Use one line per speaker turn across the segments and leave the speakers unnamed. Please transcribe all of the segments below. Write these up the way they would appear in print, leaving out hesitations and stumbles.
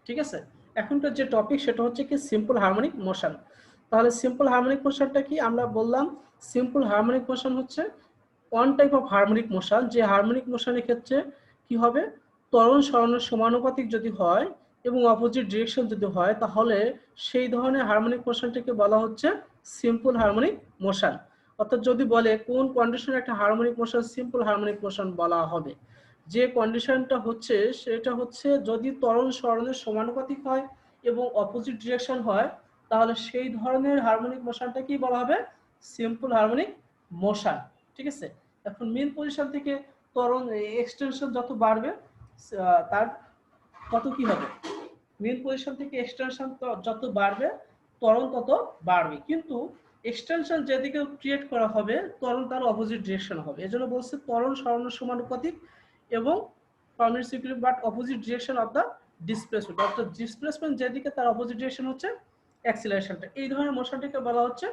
ঠিক আছে। এখনকার যে টপিক সেটা হচ্ছে কি সিম্পল হারমোনিক মোশন। তাহলে সিম্পল হারমোনিক মোশনটা কি আমরা বললাম, সিম্পল হারমোনিক মোশন হচ্ছে one type of harmonic motion, যে হারমোনিক মোশনের ক্ষেত্রে কি হবে, ত্বরণ সরণের সমানুপাতিক যদি হয় এবং অপোজিট ডিরেকশন যদি হয়, তাহলে সেই ধরনের হারমোনিক মোশনটাকে বলা হচ্ছে সিম্পল হারমোনিক মোশন। অর্থাৎ যদি বলে কোন কন্ডিশনে একটা harmonic motion simple harmonic motion বলা হবে, যে কন্ডিশনটা হচ্ছে সেটা হচ্ছে যদি ত্বরণ সরণের সমানুপাতিক হয় এবং অপোজিট ডিরেকশন হয়, তাহলে সেই ধরনের হারমোনিক মোশনটা কি বলা হবে, সিম্পল হারমোনিক মোশন। ঠিক আছে। এখন মেন পজিশন থেকে ত্বরণ এক্সটেনশন যত বাড়বে তার তত কি হবে, মেন পজিশন থেকে এক্সটেনশন যত বাড়বে ত্বরণ তত বাড়বে, কিন্তু এক্সটেনশন যেদিকে ক্রিয়েট করা হবে ত্বরণ তার অপোজিট ডিরেকশন হবে। এজন্য বলছে ত্বরণ সরণের সমানুপাতিক এবং permissible but opposite direction of the displacement, অর্থাৎ ডিসপ্লেসমেন্ট যেদিকে তার অপোজিট ডিরেকশন হচ্ছে অ্যাক্সিলারেশনটা। এই ধরনের মোশনটাকে বলা হচ্ছে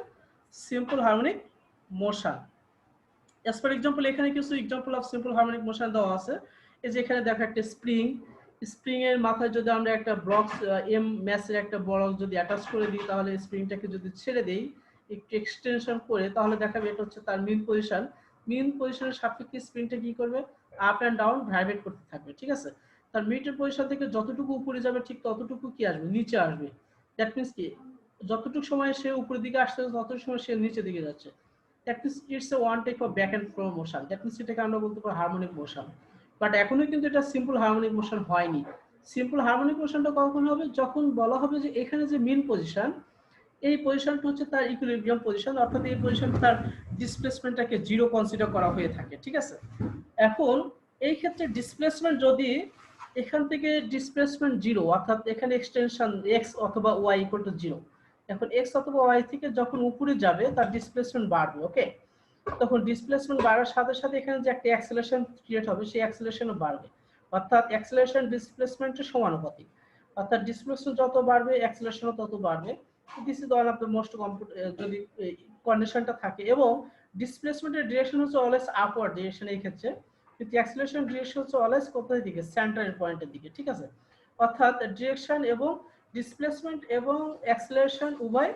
simple harmonic motion. As for example এখানে কিছু example of simple harmonic motion দেওয়া আছে। এই যে এখানে দেখো একটা স্প্রিং, স্প্রিং এর মাথায় যদি আমরা একটা ব্লক এম ম্যাসের একটা বড় যদি অ্যাটাচ করে দিই, তাহলে স্প্রিংটাকে যদি ছেড়ে দেই একটু এক্সটেনশন করে, তাহলে দেখাবে এটা হচ্ছে তার মিন পজিশন। মিন পজিশনের সাপেক্ষে স্প্রিংটা কি করবে, আপ এন্ড ডাউন ভাইব্রেট করতে থাকবে। ঠিক আছে। তার মিডের পজিশন থেকে যতটুকু উপরে যাবে ঠিক ততটুকু কি আসবে, নিচে আসবে। দ্যাট মিন্স কি, যতটুকু সময় সে উপরের দিকে আসছে ততটুকু সময় সে নিচের দিকে যাচ্ছে। That means it's a one type of back and forth motion. That means এটাকে আমরা বলতে পারি হারমোনিক মোশন। বাট এখনো কিন্তু এটা সিম্পল হারমোনিক মোশন হয়নি। সিম্পল হারমোনিক মোশনটা কখন হবে, যখন বলা হবে যে এখানে যে মিন পজিশন, এই পজিশনটা হচ্ছে তার ইকুইলিব্রিয়াম পজিশন, অর্থাৎ এই পজিশন তার ডিসপ্লেসমেন্টটাকে জিরো কনসিডার করা হয়ে থাকে। ঠিক আছে। এখন এই ক্ষেত্রে ডিসপ্লেসমেন্ট যদি এখান থেকে ডিসপ্লেসমেন্ট জিরো, অর্থাৎ এখানে এক্সটেনশন এক্স অথবা ওয়াই ইকুয়াল টু জিরো, এখন এক্স অথবা ওয়াই থেকে যখন উপরে যাবে তার ডিসপ্লেসমেন্ট বাড়বে। ওকে। তখন ডিসপ্লেসমেন্ট বাড়ার সাথে সাথে এখানে যে একটা অ্যাক্সেলারেশন ক্রিয়েট হবে সেই অ্যাক্সেলারেশনও বাড়বে, অর্থাৎ অ্যাক্সেলারেশন ডিসপ্লেসমেন্টের সমানুপাতিক, অর্থাৎ ডিসপ্লেসমেন্ট যত বাড়বে অ্যাক্সেলারেশনও তত বাড়বে। This is one of the most যদি কন্ডিশনটা থাকে, এবং ডিসপ্লেসমেন্টের ডিরেকশন হচ্ছে অলওয়েজ আপওয়ার্ড ডিরেকশন এই ক্ষেত্রে, কিন্তু অ্যাক্সেলারেশন ডিরেকশন হচ্ছে অলওয়েজ কোথায় দিকে, সেন্টারের পয়েন্টের দিকে। ঠিক আছে। অর্থাৎ ডিরেকশন এবং ডিসপ্লেসমেন্ট এবং অ্যাক্সেলারেশন উভয়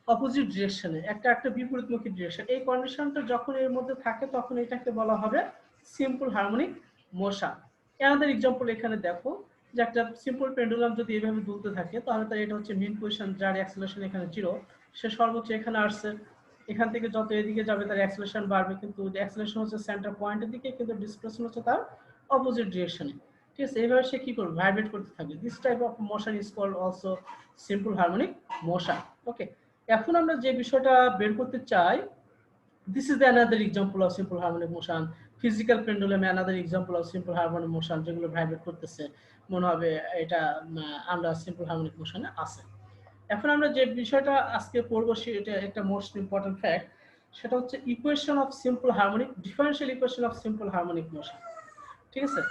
অপোজিট ডিরেকশনে, একটা একটা বিপরীতমুখী ডিরেকশন। এই কন্ডিশনটা যখন এর মধ্যে থাকে তখন এটাকে বলা হবে simple harmonic motion. Another example এখানে দেখো, যে একটা সিম্পল পেন্ডুলাম যদি এইভাবে দুলতে থাকে, তাহলে তার এটা হচ্ছে মিন পজিশন, যার অ্যাক্সেলারেশন এখানে জিরো, সে সর্বোচ্চ এখানে আসছে, এখান থেকে যত এদিকে যাবে তার অ্যাক্সেলারেশন বাড়বে, কিন্তু অ্যাক্সেলারেশন হচ্ছে সেন্টার পয়েন্টের দিকে, কিন্তু ডিসপ্লেসমেন্ট হচ্ছে তার অপোজিট ডিরেকশনে। ঠিক আছে। এইভাবে সে কি করবে, ভাইব্রেট করতে থাকবে। This type of motion is called also simple harmonic motion. Okay. এখন আমরা যে বিষয়টা বের করতে চাই, this is the another example of simple harmonic motion. Physical pendulum another example of simple harmonic motion, যেগুলো ভাইব্রেট করতেছে, মনে হবে এটা আমরা সিম্পল হারমোনিক মোশনে আছে। এখন আমরা যে বিষয়টা আজকে পড়বো সেটা একটা মোস্ট ইম্পর্টেন্ট ফ্যাক্ট, সেটা হচ্ছে equation of simple harmonic, differential equation of simple harmonic motion. ঠিক আছে।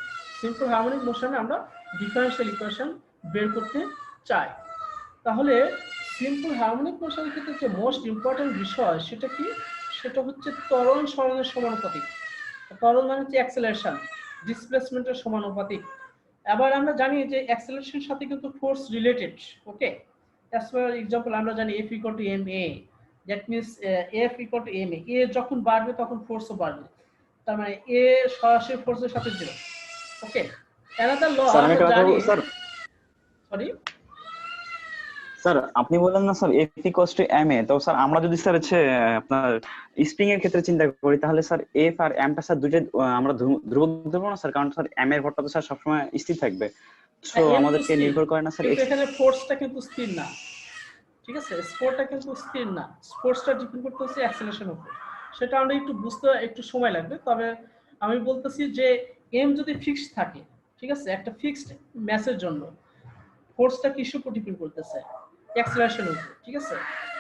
সিম্পল হারমোনিক মোশনে আমরা ডিফারেনশিয়াল ইকুয়েশন বের করতে চাই। তাহলে সিম্পল হারমোনিক মোশনের ক্ষেত্রে যে মোস্ট ইম্পর্টেন্ট বিষয় সেটা কি, সেটা হচ্ছে ত্বরণ সরণের সমানুপাতিক। ত্বরণ মানে হচ্ছে অ্যাক্সেলারেশন, ডিসপ্লেসমেন্টের সমানুপাতিক। আবার আমরা জানি যে অ্যাক্সেলারেশনের সাথে কিন্তু force related. Okay. As for example আমরা জানি F equal to M A, that means F equal to M A, A যখন বাড়বে তখন ফোর্সও বাড়বে, তার মানে এ সরাসরি ফোর্সের সাথে জিরো। ওকে। অ্যানাদার ল আমরা জানি, সরি
স্যার আপনি বললেন না sir F equals to M A, তো স্যার আমরা যদি স্যার হচ্ছে আপনার স্প্রিং এর ক্ষেত্রে চিন্তা করি, তাহলে স্যার এফ আর এম টা স্যার দুইটা আমরা ধ্রুবক ধরবো না স্যার? কারণ স্যার এম এর ভরটা তো স্যার সবসময় স্থির থাকবে, তো আমাদেরকে নির্ভর করে না স্যার,
কিন্তু এখানে ফোর্সটা কিন্তু স্থির না। ঠিক আছে। স্পোর্টটা কিন্তু স্থির না, ফোর্সটা ডিপেন্ড করতে হচ্ছে অ্যাক্সেলারেশনের উপর। সেটা আমরা একটু বুঝতে একটু সময় লাগবে, তবে আমি বলতেছি যে এম যদি ফিক্সড থাকে, ঠিক আছে, একটা ফিক্সড ম্যাসের জন্য ফোর্সটা কিসের উপর ডিপেন্ড করতেছে, অ্যাক্সেলারেশনের উপর। ঠিক আছে।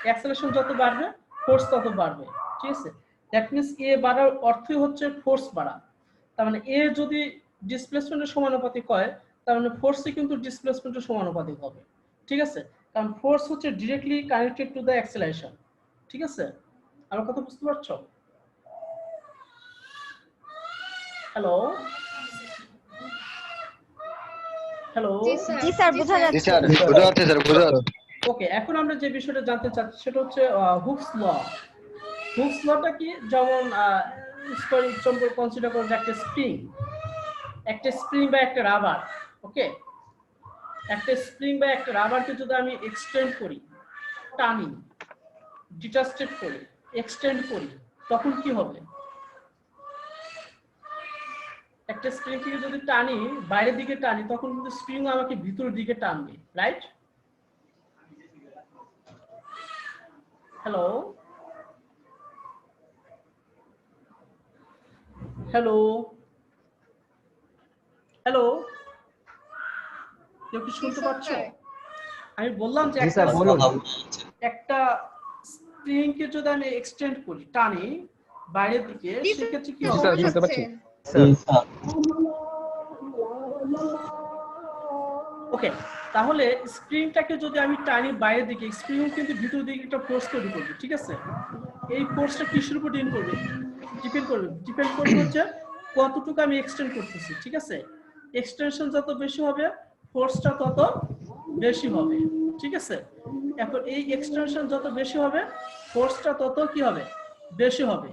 অ্যাক্সেলারেশন যত বাড়বে ফোর্স তত বাড়বে। ঠিক আছে। দ্যাট মিনস এ বাড়ার অর্থই হচ্ছে ফোর্স বাড়া। তার মানে এ যদি ডিসপ্লেসমেন্টের সমানুপাতিক হয়, তার মানে ফোর্সই কিন্তু ডিসপ্লেসমেন্টের সমানুপাতিক হবে। ঠিক আছে। কারণ ফোর্স হচ্ছে directly connected to the acceleration. ঠিক আছে। আমার কথা বুঝতে পারছো? Hello hello.
জি স্যার বোঝা
জি
যাচ্ছে।
স্যার বোঝা যাচ্ছে স্যার বোঝা যাচ্ছে।
ওকে, এখন আমরা যে বিষয়টা জানতে চাচ্ছি সেটা হচ্ছে হুকস ল। হুকস লটা কি, যেমন এক্সাম্পল কনসিডার করুন একটা স্প্রিং বা একটা রাবার। ওকে, একটা স্প্রিং বা একটা রাবারকে যদি আমি এক্সটেন্ড করি, টানি, ডিটাচেড করি, এক্সটেন্ড করি, তখন কি হবে? একটা স্প্রিং থেকে যদি টানি, বাইরের দিকে টানি, তখন কিন্তু স্প্রিং আমাকে ভিতরের দিকে টানবে, রাইট? হ্যালো হ্যালো হ্যালো, কেউ কি শুনতে পাচ্ছ? আমি বললাম যে একটা স্প্রিংকে যদি আমি এক্সটেন্ড করি, টানি বাইরের দিকে, সেক্ষেত্রে কি হবে?
শুনতে পাচ্ছি
ওকে, তাহলে স্প্রিংটাকে যদি আমি টানি বাইরের দিকে, স্প্রিং কিন্তু ভিতর দিকে একটা ফোর্স তৈরি করবে, ঠিক আছে? এই ফোর্সটা কিসের উপর ডিপেন্ড করবে হচ্ছে কতটুকু আমি এক্সটেন্ড করতেছি, ঠিক আছে? এক্সটেনশন যত বেশি হবে, ফোর্সটা তত বেশি হবে, ঠিক আছে? এখন এই এক্সটেনশন যত বেশি হবে, ফোর্সটা তত কি হবে? বেশি হবে।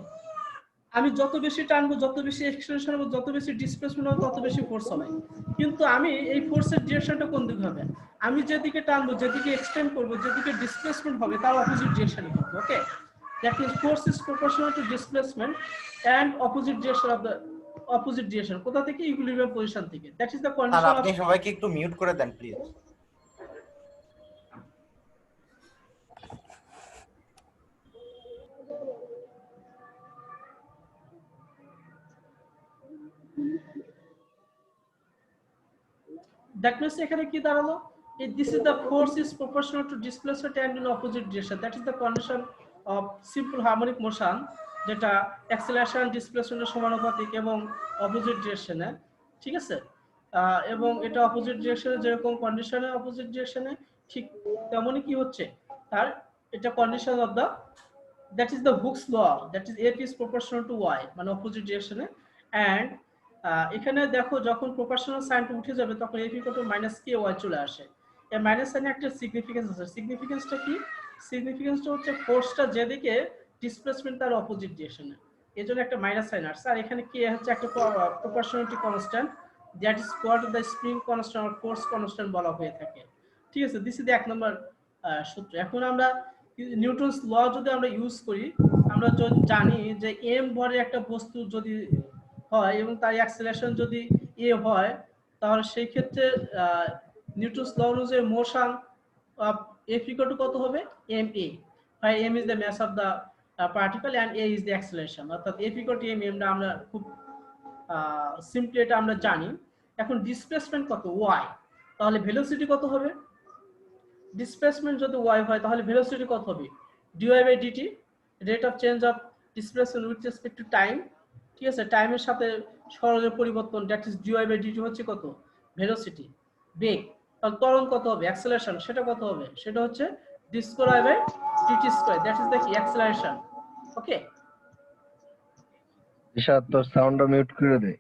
আমি যত বেশি টানবো, যত বেশি এক্সটেনশন হবে, যত বেশি ডিসপ্লেসমেন্ট হবে, তত বেশি ফোর্স হবে। কিন্তু আমি এই ফোর্সের ডিরেকশনটা কোন দিকে হবে? আমি যেদিকে টানবো, যেদিকে এক্সটেন্ড করবো, যেদিকে ডিসপ্লেসমেন্ট হবে, তার অপোজিট ডিরেকশনে হবে। Okay, that means force is proportional to displacement and opposite direction of the opposite direction. কোথা থেকে? ইকুইলিব্রিয়াম পজিশন থেকে। That is the condition of.
আপনি সবাইকে একটু মিউট করে দেন প্লিজ।
That means এখানে কি দাঁড়ালো? This is the force is proportional to displacement and in opposite direction. That is the condition of simple harmonic motion, যেটা acceleration displacement এর সমানুপাতিক এবং opposite direction এ, ঠিক আছে? এবং এটা opposite direction এ যেরকম কন্ডিশনে opposite direction এ, ঠিক তেমনই কি হচ্ছে তার, এটা condition of the, that is the Hooke's law, that is F is proportional to y, মানে opposite direction এ। and এখানে দেখো যখন প্রপোর্শনাল সাইনটা উঠে যাবে তখন f = -ky চলে আসে। এই মাইনাস সাইনে একটা সিগনিফিকেন্স আছে। সিগনিফিকেন্সটা কি? সিগনিফিকেন্সটা হচ্ছে ফোর্সটা যেদিকে, ডিসপ্লেসমেন্ট তার অপোজিট ডিরেকশনে, এজন্য একটা মাইনাস সাইন আসছে। আর এখানে কি হচ্ছে একটা proportionality constant, that is called the spring constant or force constant বলা হয়ে থাকে, ঠিক আছে? দিস ইজ দ্য 1 নম্বর সূত্র। এখন আমরা নিউটনস ল যদি আমরা ইউজ করি, আমরা জানি যে m ভরের একটা বস্তু যদি হয় এবং তার অ্যাক্সেলারেশন যদি a হয়, তাহলে সেই ক্ষেত্রে নিউটনস ল অনুযায়ী মোশন অফ f = কত হবে? ma, where m is the mass of the particle and a is the acceleration, অর্থাৎ f = m আমরা খুব সিম্পলি এটা আমরা জানি। এখন ডিসপ্লেসমেন্ট কত? y, তাহলে ভেলোসিটি কত হবে? ডিসপ্লেসমেন্ট যদি y হয় তাহলে ভেলোসিটি কত হবে? dy/dt, rate of change of displacement with respect to time, ঠিক আছে? টাইমের সাথে সরলের পরিবর্তন, দ্যাট ইজ dy/dt হচ্ছে কত? ভেলোসিটি, বেগ। তাহলে ত্বরণ কত হবে? অ্যাক্সেলারেশন, সেটা কত হবে? সেটা হচ্ছে d²/dt², that is the acceleration. Okay,
Rishad তোর সাউন্ডটা মিউট করে দে।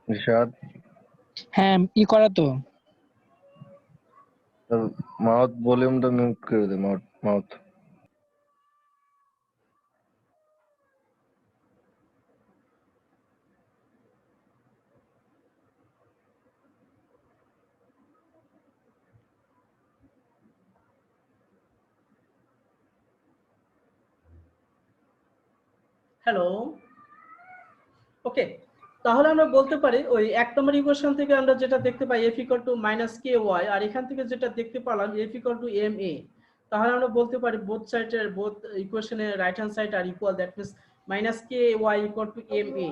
রিশাদ
হ্যাঁ, ই করা তো।
তোর মাউথ ভলিউমটা মিউট করে দে, মাউথ।
হ্যালো। ওকে, তাহলে আমরা বলতে পারি ওই 1 নম্বর ইকুয়েশন থেকে আমরা যেটা দেখতে পাই f = -ky, আর এখান থেকে যেটা দেখতে পেলাম f = ma, তাহলে আমরা বলতে পারি বোথ সাইডের বোথ ইকুয়েশনের রাইট হ্যান্ড সাইড আর equal, that means -ky = ma,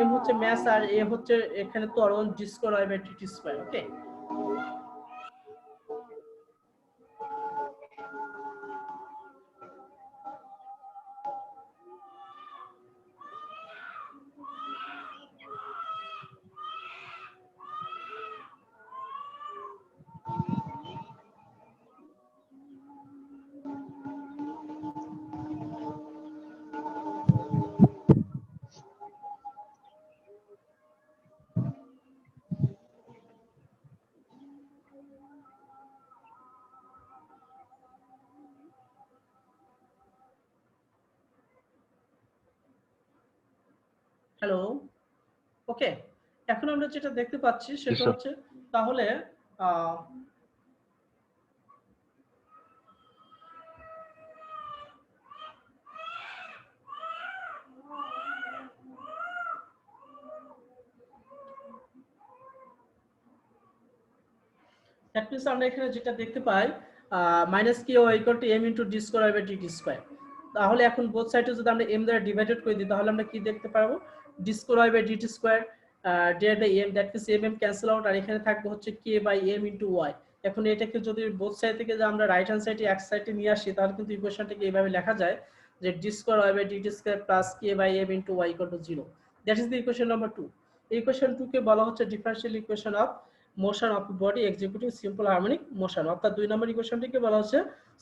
m হচ্ছে ম্যাস আর a হচ্ছে এখানে ত্বরণ, d²/dt²। Okay, hello, okay. এখন আমরা যেটা দেখতে পাচ্ছি সেটা
sir.
হচ্ছে তাহলে আহ, দ্যাট মিন্স আমরা এখানে যেটা দেখতে পাই minus Q equal to M into D square by DT square. তাহলে এখন বোথ সাইডে যদি আমরা এম দ্বারা ডিভাইডেড করে দিই তাহলে আমরা কি দেখতে পারবো, D square by DT square divide by M, that means M M cancel out, আর এখানে থাকবে হচ্ছে K by M into Y. এখন এটাকে যদি বোথ সাইড থেকে যে আমরা রাইট হ্যান্ড সাইডে এক সাইডে নিয়ে আসি তাহলে কিন্তু ইকুয়েশনটাকে এইভাবে লেখা যায় যে D square y by DT square plus k by M into y equal to 0। That is the equation number 2। Equation 2 কে বলা হচ্ছে differential equation of motion of body executing simple harmonic motion, অর্থাৎ 2 নম্বর ইকুয়েশনটিকে বলা হচ্ছে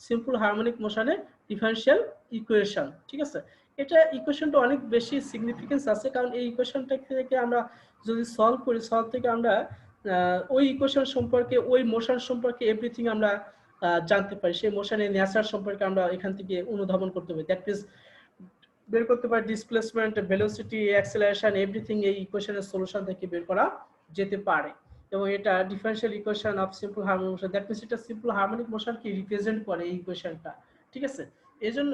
সিম্পল হারমোনিক মোশনের differential equation. ঠিক আছে, এটা ইকুয়েশনটা অনেক বেশি সিগনিফিকেন্স আছে, কারণ এই ইকুয়েশনটা থেকে আমরা যদি সলভ করি, সলভ থেকে আমরা ওই ইকুয়েশন সম্পর্কে, ওই মোশন সম্পর্কে এভরিথিং আমরা জানতে পারি, সেই মোশনের নেচার সম্পর্কে আমরা এখান থেকে অনুধাবন করতে পারি। দ্যাট মিন্স বের করতে পারি ডিসপ্লেসমেন্ট, ভেলোসিটি, অ্যাক্সেলারেশন, এভরিথিং এই ইকুয়েশনের সলিউশন থেকে বের করা যেতে পারে। এবং এটা differential equation of simple harmonic motion, that means এটা সিম্পল হারমোনিক মোশনকে রিপ্রেজেন্ট করে এই ইকুয়েশনটা। ঠিক আছে, এজন্য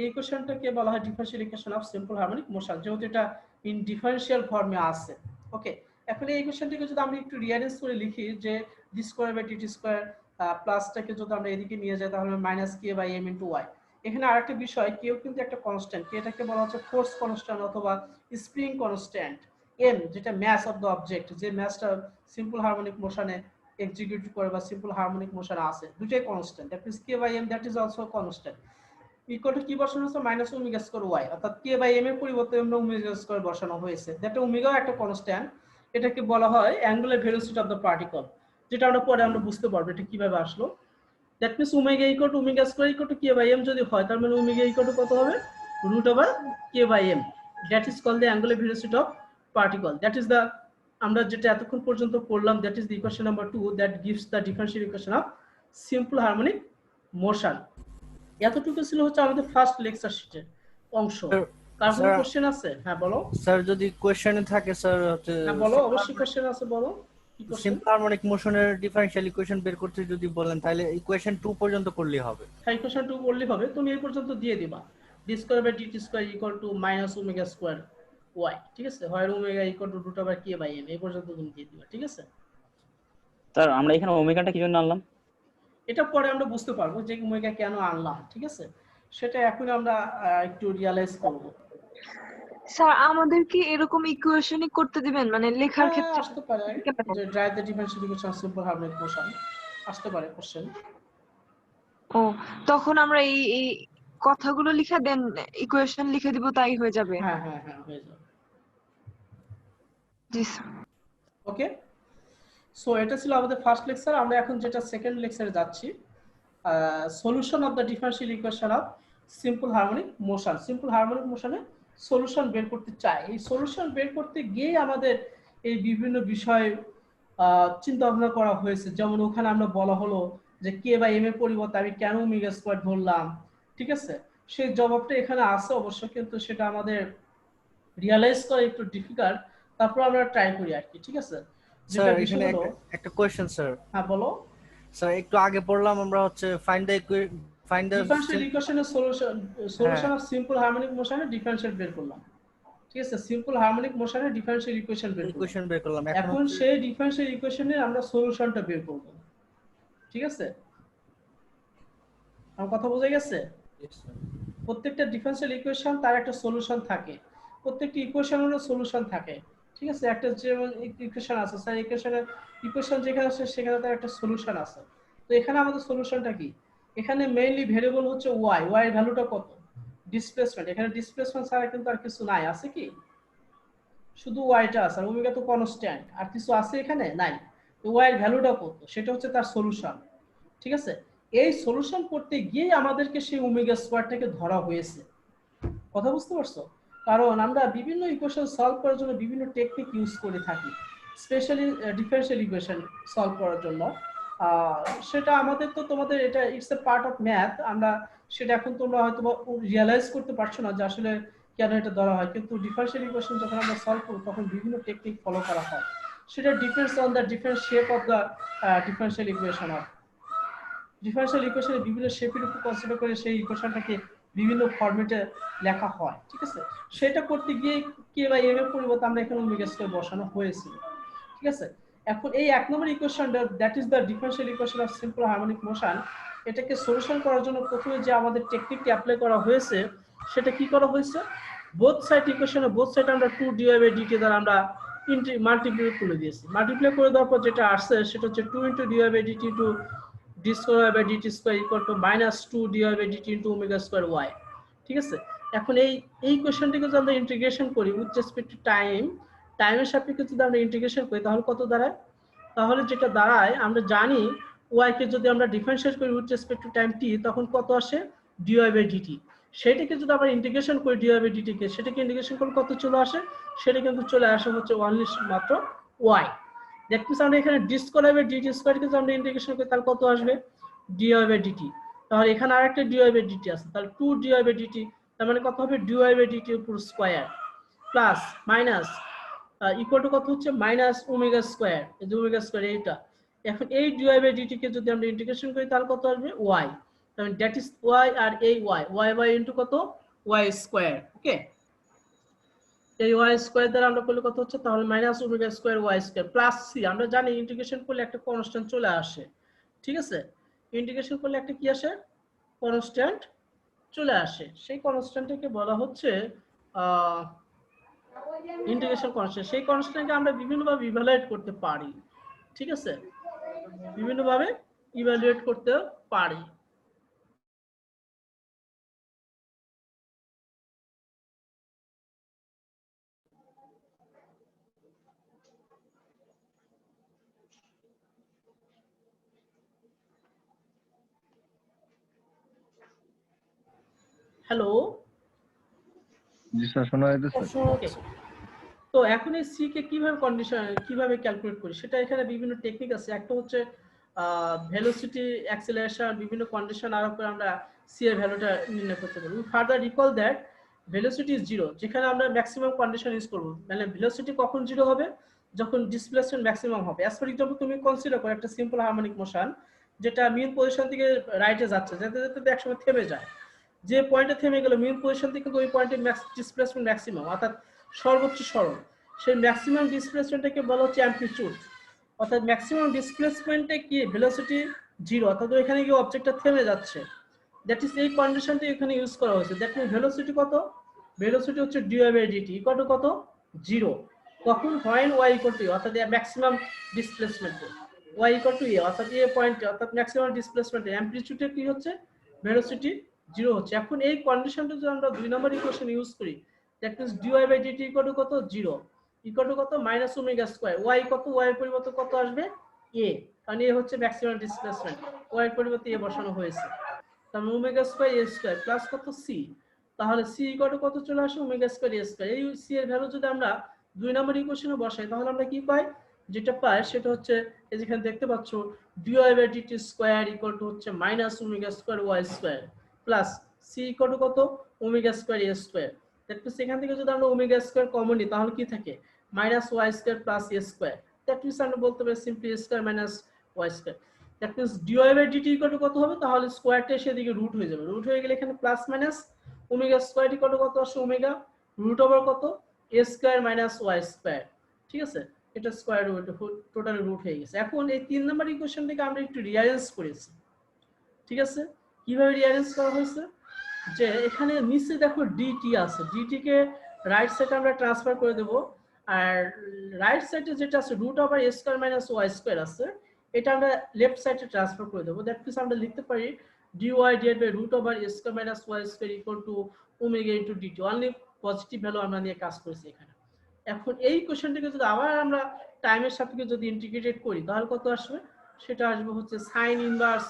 এই ইকুয়েশনটাকে বলা হয় differential equation of simple harmonic motion, যেহেতু এটা ইন ডিফারেনশিয়াল ফর্মে আছে। ওকে, এখন এই ইকুয়েশনটাকে যদি আমরা একটু রিঅ্যারেঞ্জ করে লিখি যে D square by DT square প্লাসটাকে যদি আমরা এদিকে নিয়ে যাই তাহলে minus K by M into Y. এখানে আরেকটা বিষয়, কেউ কিন্তু একটা কনস্ট্যান্ট, এটাকে বলা হচ্ছে ফোর্স কনস্ট্যান্ট অথবা স্প্রিং কনস্ট্যান্ট। এম যেটা ম্যাস অফ দ্য অবজেক্ট, যে ম্যাসটা সিম্পল হারমোনিক মোশনে এক্সিকিউট করে বা সিম্পল হারমোনিক মোশনে আছে, দুটোই constant. That means k by M that is also constant. Equal to কি বসানো হচ্ছে, মাইনাস ওমেগা স্কয়ার ওয়াই, অর্থাৎ কে বাই এম এর পরিবর্তে আমরা ওমেগা স্কয়ার বসানো হয়েছে। দ্যাট ওমেগাও একটা কনস্ট্যান্ট। এটাকে বলা হয় angular velocity of the particle, যেটা আমরা পরে আমরা বুঝতে পারবো এটা কিভাবে আসলো। That means omega equal to omega square equal to k by m যদি হয়, তার মানে ওমেগা ইকুয়াল টু কত হবে, root over k by M. That is called the angular velocity of particle. That is the, আমরা যেটা এতক্ষণ পর্যন্ত পড়লাম, that is the equation number 2 that gives the differential equation of simple harmonic motion. এতটুকু ছিল হচ্ছে আমাদের ফার্স্ট লেকচার শিটের অংশ। কার কোনো কোশ্চেন আছে? হ্যাঁ বলো
স্যার। যদি কোশ্চেনে থাকে স্যার হচ্ছে,
হ্যাঁ বলো, অবশ্যই কোশ্চেন আছে, বলো কি কোশ্চেন।
সিম্পল হারমোনিক মোশনের ডিফারেনশিয়াল ইকুয়েশন বের করতে যদি বলেন তাহলে ইকুয়েশন 2 পর্যন্ত করলেই হবে।
হ্যাঁ, ইকুয়েশন 2 করলেই হবে, তুমি এই পর্যন্ত দিয়ে দিবা d square by dt square equal to minus omega square y. ঠিক আছে, হয় omega equal to root over k by m, এই পর্যন্ত তুমি দিয়ে দিবা। ঠিক আছে
স্যার আমরা এখানে ওমেগাটা কি জন্য আনলাম?
এটা পরে আমরা বুঝতে পারবো যে ওমেগা কেন আনলাম। ঠিক আছে, সেটা এখন আমরা একটু রিয়ালাইজ করব।
স্যার আমাদের কি এরকম ইকুয়েশনই করতে দিবেন, মানে লেখার ক্ষেত্রে?
আসতে পারে যে drive the differential equation of simple harmonic motion, আসতে পারে কোশ্চেন।
ও, তখন আমরা এই এই কথাগুলো লিখে দেন ইকুয়েশন লিখে দিব, তাই হয়ে যাবে?
হ্যাঁ হ্যাঁ হ্যাঁ, হয়ে যাবে।
জি স্যার।
ওকে, সো এটা ছিল আমাদের ফার্স্ট লেকচার। আমরা এখন যেটা সেকেন্ড লেকচারে যাচ্ছি, solution of the differential equation of simple harmonic motion. Simple harmonic মোশনে সলিউশন বের করতে চাই। এই সলিউশন বের করতে গিয়ে আমাদের এই বিভিন্ন বিষয় চিন্তা ভাবনা করা হয়েছে। যেমন ওখানে আমরা বলা হলো যে কে বাই এম এর পরিবর্তে আমি কেন ওমেগা স্কয়ার ধরলাম। ঠিক আছে, সেই জবাবটা এখানে আছে অবশ্য, কিন্তু সেটা আমাদের রিয়ালাইজ করা একটু ডিফিকাল্ট। তারপর আমরা ট্রাই করি আর কি। ঠিক আছে,
স্যার এখানে একটা কোশ্চেন স্যার।
হ্যাঁ বলো।
স্যার একটু আগে পড়লাম আমরা হচ্ছে ফাইন্ড দ্য
ডিফারেনশিয়াল ইকুয়েশনের সলিউশন অফ সিম্পল হারমোনিক মোশনের ডিফারেনশিয়াল বের করলাম। ঠিক আছে, সিম্পল হারমোনিক মোশনের ডিফারেনশিয়াল ইকুয়েশন বের করলাম। এখন সেই ডিফারেনশিয়াল ইকুয়েশনের আমরা সলিউশনটা বের করব। ঠিক আছে, আমার কথা বোঝা গেছে? প্রত্যেকটা ডিফারেনশিয়াল ইকুয়েশন তার একটা সলিউশন থাকে, প্রত্যেকটা ইকুয়েশনেরও সলিউশন থাকে। ঠিক আছে, একটা যেমন ইকুয়েশন আছে স্যার, ইকুয়েশন যেখানে আছে সেখানে তার একটা সলিউশন আছে। তো এখানে আমাদের সলিউশনটা কি, এখানে মেইনলি ভেরিয়েবল হচ্ছে ওয়াই। ওয়াই এর ভ্যালুটা কত, ডিসপ্লেসমেন্ট। এখানে ডিসপ্লেসমেন্ট ছাড়া কিন্তু আর কিছু নাই, আছে কি? শুধু ওয়াইটা আছে, আর ওমেগা তো কনস্ট্যান্ট, আর কিছু আছে এখানে নাই। তো ওয়াই এর ভ্যালুটা কত, সেটা হচ্ছে তার সলিউশন। ঠিক আছে, এই সলিউশন করতে গিয়ে আমাদেরকে সেই ওমেগা স্কয়ারটাকে ধরা হয়েছে। কথা বুঝতে পারছো? কারণ আমরা বিভিন্ন ইকুয়েশন সলভ করার জন্য বিভিন্ন টেকনিক ইউজ করে থাকি, স্পেশালি ডিফারেনশিয়াল ইকুয়েশন সলভ করার জন্য। সেটা আমাদের তো, তোমাদের এটা it's a part of math. আমরা সেটা এখন তোমরা হয়তো রিয়ালাইজ করতে পারছো না যে আসলে কেন এটা ধরা হয়, কিন্তু ডিফারেনশিয়াল ইকুয়েশন যখন আমরা সলভ করব তখন বিভিন্ন টেকনিক ফলো করা হয়, সেটা depends on the different shape of the differential equation. Differential ইকুয়েশনে বিভিন্ন শেপের উপর কনসিডার করে সেই ইকুয়েশনটাকে বিভিন্ন ফরম্যাটে লেখা হয়, ঠিক আছে। সেটা করতে গিয়ে কে বাই এম এর পরিবর্তে আমরা এখানে ওমেগা স্কয়ার বসানো হয়েছিল, ঠিক আছে। এখন এই এক নম্বর ইকুয়েশনটা, that is the differential equation of simple harmonic motion, এটাকে সলিউশন করার জন্য প্রথমে যে আমাদের টেকনিকটি অ্যাপ্লাই করা হয়েছে সেটা কি করা হয়েছে, বোথ সাইড ইকুয়েশনে বোথ সাইড আমরা 2 dy/dt দ্বারা আমরা মাল্টিপ্লাই করে দিয়েছি। মাল্টিপ্লাই করে দেওয়ার পর যেটা আসছে সেটা হচ্ছে 2 dy/dt to d square by dt square equal to minus 2 dy/dt into omega square y, ঠিক আছে। এখন এই কোশ্চেনটিকে যদি আমরা ইন্টিগ্রেশন করি উইথ রেসপেক্ট টু টাইমের সাপেক্ষে যদি আমরা ইন্টিগ্রেশন করি তাহলে কত দাঁড়ায়, তাহলে যেটা দাঁড়ায় আমরা জানি y কে যদি আমরা ডিফারেন্সিয়েট করি with respect to time t তখন কত আসে dy/dt, সেটাকে যদি আমরা ইন্টিগ্রেশন করি dy/dt কে, সেটাকে ইন্টিগ্রেশন করলে কত চলে আসে, সেটা কিন্তু চলে আসে হচ্ছে অনলি মাত্র y। দ্যাট মিন্স আমরা এখানে d square by dt square কে যদি আমরা ইন্টিগ্রেশন করি তাহলে কত আসবে dy/dt, তাহলে এখানে আরেকটা dy/dt আছে, তাহলে 2 dy/dt, তার মানে কত হবে dy/dt উপর square plus minus equal to কত হচ্ছে মাইনাস ওমেগা স্কয়ার, এই যে ওমেগা স্কয়ার এইটা। এখন এই dy/dt কে যদি আমরা ইন্টিগ্রেশন করি তাহলে কত আসবে y, তাহলে দ্যাট ইজ y, আর এই y ইনটু কত y স্কয়ার, ওকে। এই y স্কয়ার দ্বারা আমরা করলে কত হচ্ছে, তাহলে minus omega square y square plus c, আমরা জানি ইন্টিগ্রেশন করলে একটা কনস্ট্যান্ট চলে আসে, ঠিক আছে। ইন্টিগ্রেশন করলে একটা কি আসে, কনস্ট্যান্ট চলে আসে, সেই কনস্ট্যান্টকে বলা হচ্ছে ইন্টিগ্রেশন কনস্ট্যান্ট। সেই কনস্ট্যান্টকে আমরা বিভিন্নভাবে ইভালুয়েট করতে পারি, ঠিক আছে, বিভিন্নভাবে ইভালুয়েট করতে পারি। হ্যালো,
জি স্যার, শোনা যাইতেছে।
ওকে। তো এখন এই সি কে কিভাবে ক্যালকুলেট করি, সেটা এখানে বিভিন্ন টেকনিক আছে। একটা হচ্ছে ভেলোসিটি, অ্যাক্সেলারেশন, বিভিন্ন কন্ডিশন আরোপ করে আমরা সি এর ভ্যালুটা নির্ণয় করতে পারি। We further recall that velocity is zero, যেখানে আমরা ম্যাক্সিমাম কন্ডিশন ইউজ করব। মানে ভেলোসিটি কখন জিরো হবে, যখন ডিসপ্লেসমেন্ট ম্যাক্সিমাম হবে। অ্যাজ ফর এক্সাম্পল তুমি কনসিডার করো একটা সিম্পল হারমোনিক মোশন যেটা মিন পজিশন থেকে রাইটে যাচ্ছে, যেতে যেতে একসময় থেমে যায়। যে পয়েন্টে থেমে গেল মিন পজিশন থেকে ওই পয়েন্টে ডিসপ্লেসমেন্ট ম্যাক্সিমাম, অর্থাৎ সর্বোচ্চ সরণ, সেই ম্যাক্সিমাম ডিসপ্লেসমেন্টটাকে বলা হচ্ছে অ্যামপ্লিটিউড। অর্থাৎ ম্যাক্সিমাম ডিসপ্লেসমেন্টে কি ভেলোসিটি জিরো, অর্থাৎ ওইখানে গিয়ে অবজেক্টটা থেমে যাচ্ছে। দ্যাট ইজ এই কন্ডিশনটা এখানে ইউজ করা হয়েছে। দ্যাট মিন ভেলোসিটি কত, ভেলোসিটি হচ্ছে dy/dt ইকুয়াল টু কত জিরো, কখন হোয়েন y ইকুয়াল টু, অর্থাৎ ম্যাক্সিমাম ডিসপ্লেসমেন্টে y ইকুয়াল টু a, অর্থাৎ a পয়েন্টে, অর্থাৎ ম্যাক্সিমাম ডিসপ্লেসমেন্টে অ্যামপ্লিটিউডে কি হচ্ছে ভেলোসিটি জিরো হচ্ছে। এখন এই কন্ডিশনটা যদি আমরা 2 নম্বর ইকুয়েশন ইউজ করি, that means dy/dt equal to কত জিরো, ইকুয়াল টু কত মাইনাস ওমেগা স্কয়ার, y কত, y এর পরিবর্তে কত আসবে a, কারণ a হচ্ছে ম্যাক্সিমাম ডিসপ্লেসমেন্ট, y এর পরিবর্তে a বসানো হয়েছে, তাহলে omega square a square plus কত c, তাহলে c ইকুয়াল টু কত চলে আসে ওমেগা স্কয়ার a স্কয়ার। এই c এর ভ্যালু যদি আমরা 2 নম্বর ইকুয়েশনে বসাই তাহলে আমরা কি পাই, যেটা পাই সেটা হচ্ছে এই যেখানে দেখতে পাচ্ছ dy/dt স্কয়ার ইকুয়াল টু হচ্ছে minus omega square y square plus c equal to কত omega square a square. That means এখান থেকে যদি আমরা ওমেগা স্কয়ার কমন নিই তাহলে কি থাকে minus y square plus a square. That means আমরা বলতে পারি simply a square minus y square. That means dy/dt equal to কত হবে, তাহলে স্কয়ারটা সেদিকে রুট হয়ে যাবে, রুট হয়ে গেলে এখানে plus minus omega square equal to কত আসে ওমেগা রুট ওভার কত a square minus y square, ঠিক আছে। এটা স্কয়ার রুট টোটাল রুট হয়ে গেছে। এখন এই 3 নম্বর ইকুয়েশনটাকে আমরা একটু রিঅ্যারেঞ্জ করেছি, ঠিক আছে। কিভাবে রিঅ্যারেঞ্জ করা হয়েছে, যে এখানে নিচে দেখো dt আছে, dt কে রাইট সাইডে আমরা ট্রান্সফার করে দেব, আর রাইট সাইডে যেটা আছে root over a square minus y square আছে, এটা আমরা লেফট সাইডে ট্রান্সফার করে দেব। দ্যাট মিন্স আমরা লিখতে পারি dy divided by root over a square minus y square equal to omega into dt। Only positive value আমরা নিয়ে কাজ করেছি এখানে। এখন এই কোশ্চেনটাকে যদি আবার আমরা টাইমের সাপেক্ষে যদি ইন্টিগ্রেটেড করি তাহলে কত আসবে, সেটা আসবে হচ্ছে সাইন ইনভার্স,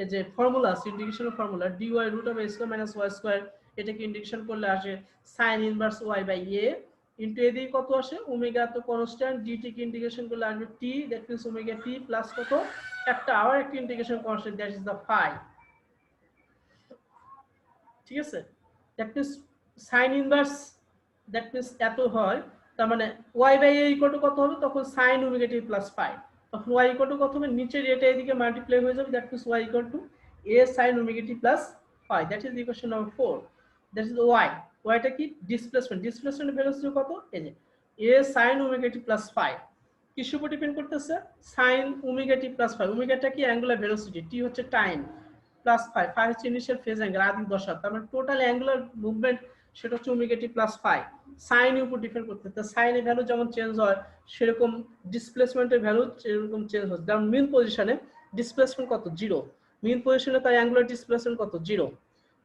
এই যে ফর্মুলা আছে ইন্টিগ্রেশনের formula dy root over a square minus y square, এটাকে ইন্টিগ্রেশন করলে আসে sine inverse y by a into এদিকে কত আসে ওমেগা, তো কনস্ট্যান্ট dt কে ইন্টিগ্রেশন করলে আসবে t, that means omega t plus কত একটা আবার একটা integration constant, that is the phi, ঠিক আছে। That means sine inverse that means এত হয়, তার মানে y by a equal to কত হবে, তখন সাইন ওমেগা টি প্লাস ফাই, তখন ওয়াই ইকুয়াল টু কত হবে, নিচের এটা এদিকে মাল্টিপ্লাই হয়ে যাবে, that means y equal to a sine omega T plus phi. That is equation number 4। That is Y. ওয়াইটা কি ডিসপ্লেসমেন্ট, ডিসপ্লেসমেন্টের ভ্যালুসিটি কত, এই যে A sine omega T plus phi. কিসের উপর ডিপেন্ড করতেছে, সাইন ওমেগা টি প্লাস ফাই। ওমেগাটা কি অ্যাঙ্গুলার ভেলোসিটি, টি হচ্ছে টাইম, প্লাস ফাই, ফাই হচ্ছে ইনিশিয়াল ফেজ অ্যাঙ্গেল আদি দশা, তার মানে টোটাল অ্যাঙ্গুলার মুভমেন্ট সেটা হচ্ছে ওমেগা টি প্লাস ফাই। সাইনের উপর ডিপেন্ড করতে, তো সাইনের ভ্যালু যেমন চেঞ্জ হয় সেরকম ডিসপ্লেসমেন্টের ভ্যালু সেরকম চেঞ্জ হয়। যেমন মিন পজিশনে ডিসপ্লেসমেন্ট কত, 0, মিন পজিশনে তার অ্যাঙ্গুলার ডিসপ্লেসমেন্ট কত, 0,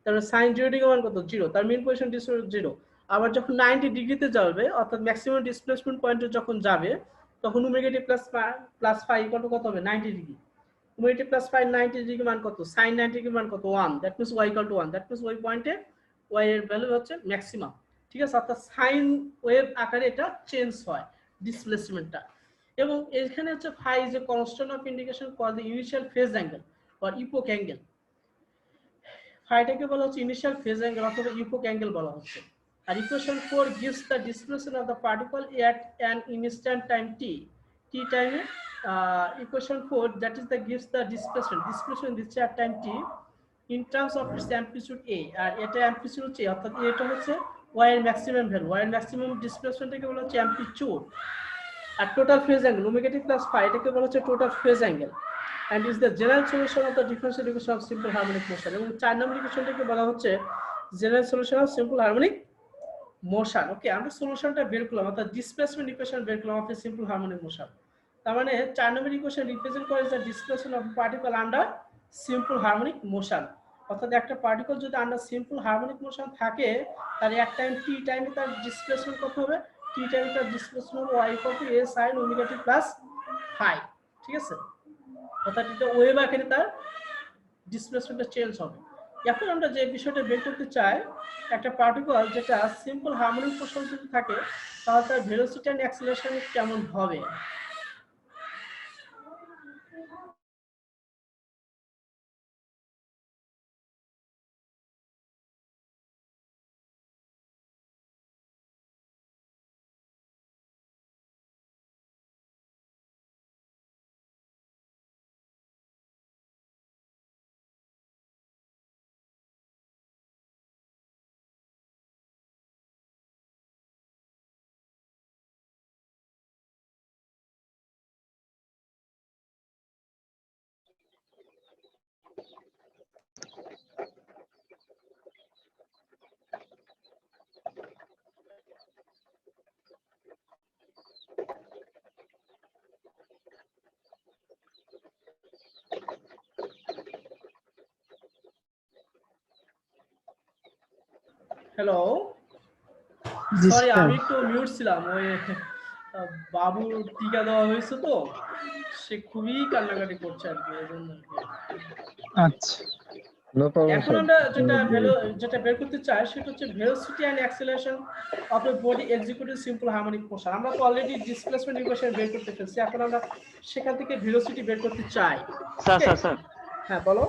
তারপরে সাইন 0 ডিগ্রি মান কত, 0, তার মিন পজিশন ডিসপ্লেসমেন্ট 0। আবার যখন 90 ডিগ্রিতে যাবে অর্থাৎ ম্যাক্সিমাম ডিসপ্লেসমেন্ট পয়েন্টে যখন যাবে তখন ওমেগা টি প্লাস ফাই কত হবে, 90 ডিগ্রি। ওমেগা টি প্লাস ফাই 90 ডিগ্রি মান কত, সাইন 90 ডিগ্রি মান কত, 1, that means y equal to 1, that means ওই পয়েন্টে ওয়াই এর ভ্যালু হচ্ছে ম্যাক্সিমাম। ঠিক আছে, অর্থাৎ সাইন ওয়েভ আকারে এটা চেঞ্জ হয় ডিসপ্লেসমেন্টটা। এবং এখানে হচ্ছে phi is a constant of indication call the initial phase angle or epoch angle. ফাইটাকে বলা হচ্ছে ইনিশিয়াল ফেজ অ্যাঙ্গেল অথবা ইপোক অ্যাঙ্গেল বলা হচ্ছে। আর equation 4 gives the displacement of the particle at an instant time t time equation 4 that is the gives the displacement দিচ্ছে at time t in terms of its amplitude a, আর এটা amplitude হচ্ছে অর্থাৎ এটা হচ্ছে y এর maximum value, y এর maximum ডিসপ্লেসমেন্টকে বলা হচ্ছে অ্যামপ্লিটিউড। আর total phase angle omega t plus phi এটাকে বলা হচ্ছে total phase angle and is the general solution of the differential equation of simple harmonic motion। এবং 4 নম্বর ইকুয়েশনটাকে বলা হচ্ছে general solution of simple harmonic motion. Okay, আমরা সলিউশনটা বের করলাম অর্থাৎ ডিসপ্লেসমেন্ট ইকুয়েশন বের করলাম of a simple harmonic motion. তার মানে 4 নম্বর ইকুয়েশন রিপ্রেজেন্ট করে the displacement of particle under simple harmonic motion. অর্থাৎ একটা পার্টিকল যদি আন্ডার সিম্পল হারমোনিক মোশন থাকে তার এক টাইম টি টাইমে তার ডিসপ্লেসমেন্ট কত হবে, টি টাইমে তার displacement y equal to a sin omega t plus phi. ঠিক আছে, অর্থাৎ এটা ওয়েভ আকারে তার ডিসপ্লেসমেন্টটা চেঞ্জ হবে। এখন আমরা যে বিষয়টা বের করতে চাই, একটা পার্টিকল যেটা সিম্পল হারমোনিক মোশন যদি থাকে তাহলে তার ভেলোসিটি এন্ড অ্যাক্সিলারেশন কেমন হবে। হ্যালো, সরি আমি একটু মিউট ছিলাম, ওই বাবুর টিকা দেওয়া হয়েছে তো সে খুবই কান্নাকাটি করছে আর কি, এজন্য
আচ্ছা
No problem,
এখন
sir.
আমরা যেটা বের করতে চাই সেটা হচ্ছে velocity and acceleration of a body executing simple harmonic motion. আমরা তো অলরেডি ডিসপ্লেসমেন্ট ইকুয়েশন বের করতে ফেলছি, এখন আমরা সেখান থেকে ভেলোসিটি বের করতে চাই।
স্যার
হ্যাঁ বলো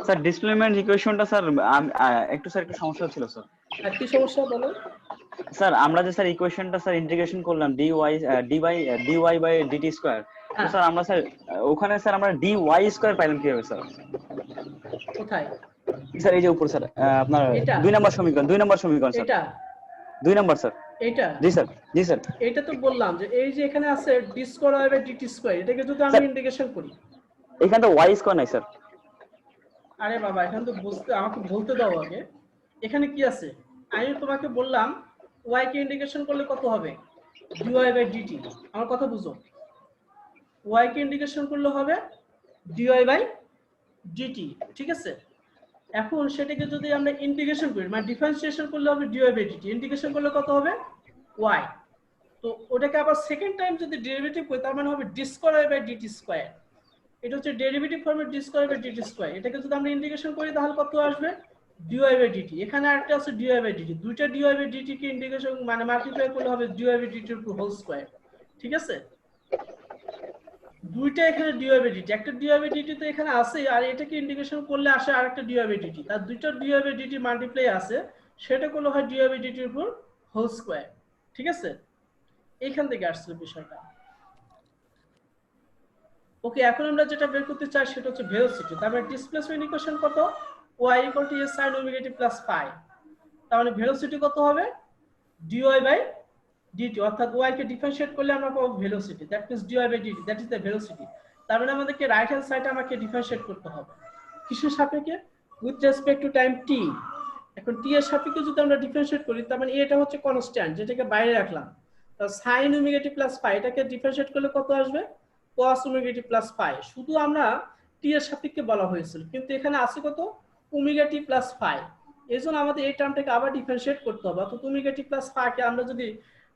স্যার ডিসপ্লেসমেন্ট ইকুয়েশনটা স্যার একটু সমস্যা ছিল স্যার।
আর কি সমস্যা বলো।
স্যার আমরা যে স্যার ইকুয়েশনটা স্যার ইন্টিগ্রেশন করলাম dy বাই dt স্কয়ার, তো স্যার আমরা স্যার ওখানে স্যার আমরা dy স্কয়ার পাইলাম কিভাবে স্যার?
কোথায়
স্যার এই যে উপর স্যার আপনার
এটা?
2 নম্বর সমীকরণ স্যার।
এটা
2 নম্বর স্যার।
এটা
জি স্যার
এটা তো বললাম যে এই যে এখানে আছে d square by dt square, এটাকে যদি আমি ইন্টিগ্রেশন করি
এখানে তো y স্কয়ার নাই স্যার।
আরে বাবা এখানে তো আমাকে বলতে দাও আগে, এখানে কি আছে আমি তোমাকে বললাম y কে ইন্টিগ্রেশন করলে কত হবে, dy বাই dt। আমার কথা বুঝো, y কে ইন্টিগ্রেশন করলে হবে dy বাই dt। ঠিক আছে, এখন সেটাকে যদি আমরা ইন্টিগ্রেশন করি মানে ডিফারেন্সিয়েশন করলে হবে dy বাই dt, ইন্টিগ্রেশন করলে কত হবে y। তো ওটাকে আবার সেকেন্ড টাইম যদি ডেরিভেটিভ করি তার মানে হবে d square by dt square. এটা হচ্ছে ডেরিভেটিভ ফর্মে d square by dt square. এটাকে যদি আমরা ইন্টিগ্রেশন করি তাহলে কত আসবে dy বাই dt। এখানে আরেকটা আছে dy বাই dt, দুইটা dy বাই dt কে ইন্টিগ্রেশন মানে মাল্টিপ্লাই করলে হবে dy বাই dt এর হোল স্কয়ার। ঠিক আছে, দুইটা এখানে dy বাই dt, একটা dy বাই dt তো এখানে আছে আর এটাকে ইন্টিগ্রেশন করলে আসে আরেকটা dy বাই dt, তার দুইটা dy বাই dt মাল্টিপ্লাই আছে সেটা করলে হয় ডি বাই ডিটির উপর হোল স্কোয়ার। ঠিক আছে, এইখান থেকে আসছে বিষয়টা। ওকে, এখন আমরা যেটা বের করতে চাই সেটা হচ্ছে ভেলোসিটি। তার মানে ডিসপ্লেসমেন্ট ইকুয়েশন কত, y equal to a sin omega t plus phi। তার মানে ভেলোসিটি কত হবে, dy বাই dt, অর্থাৎ y কে ডিফারেন্সিয়েট করলে আমরা পাবো velocity, that means dy by dt, that is the velocity. তার মানে আমাদেরকে রাইট হ্যান্ড সাইডে আমাকে ডিফারেন্সিয়েট করতে হবে কিসের সাপেক্ষে, with respect to time t। এখন t এর সাপেক্ষে যদি আমরা ডিফারেন্সিয়েট করি, তার মানে এটা হচ্ছে কনস্ট্যান্ট, যেটাকে বাইরে রাখলাম। তো sin omega t plus phi এটাকে ডিফারেন্সিয়েট করলে কত আসবে, cos omega t plus phi। শুধু আমরা t এর সাপেক্ষে বলা হয়েছিল, কিন্তু এখানে আছে কত, ওমেগা t প্লাস phi। এজন্য আমাদের এই টার্মটাকে আবার ডিফারেন্সিয়েট করতে হবে। অর্থাৎ ওমেগা t প্লাস phi কে আমরা যদি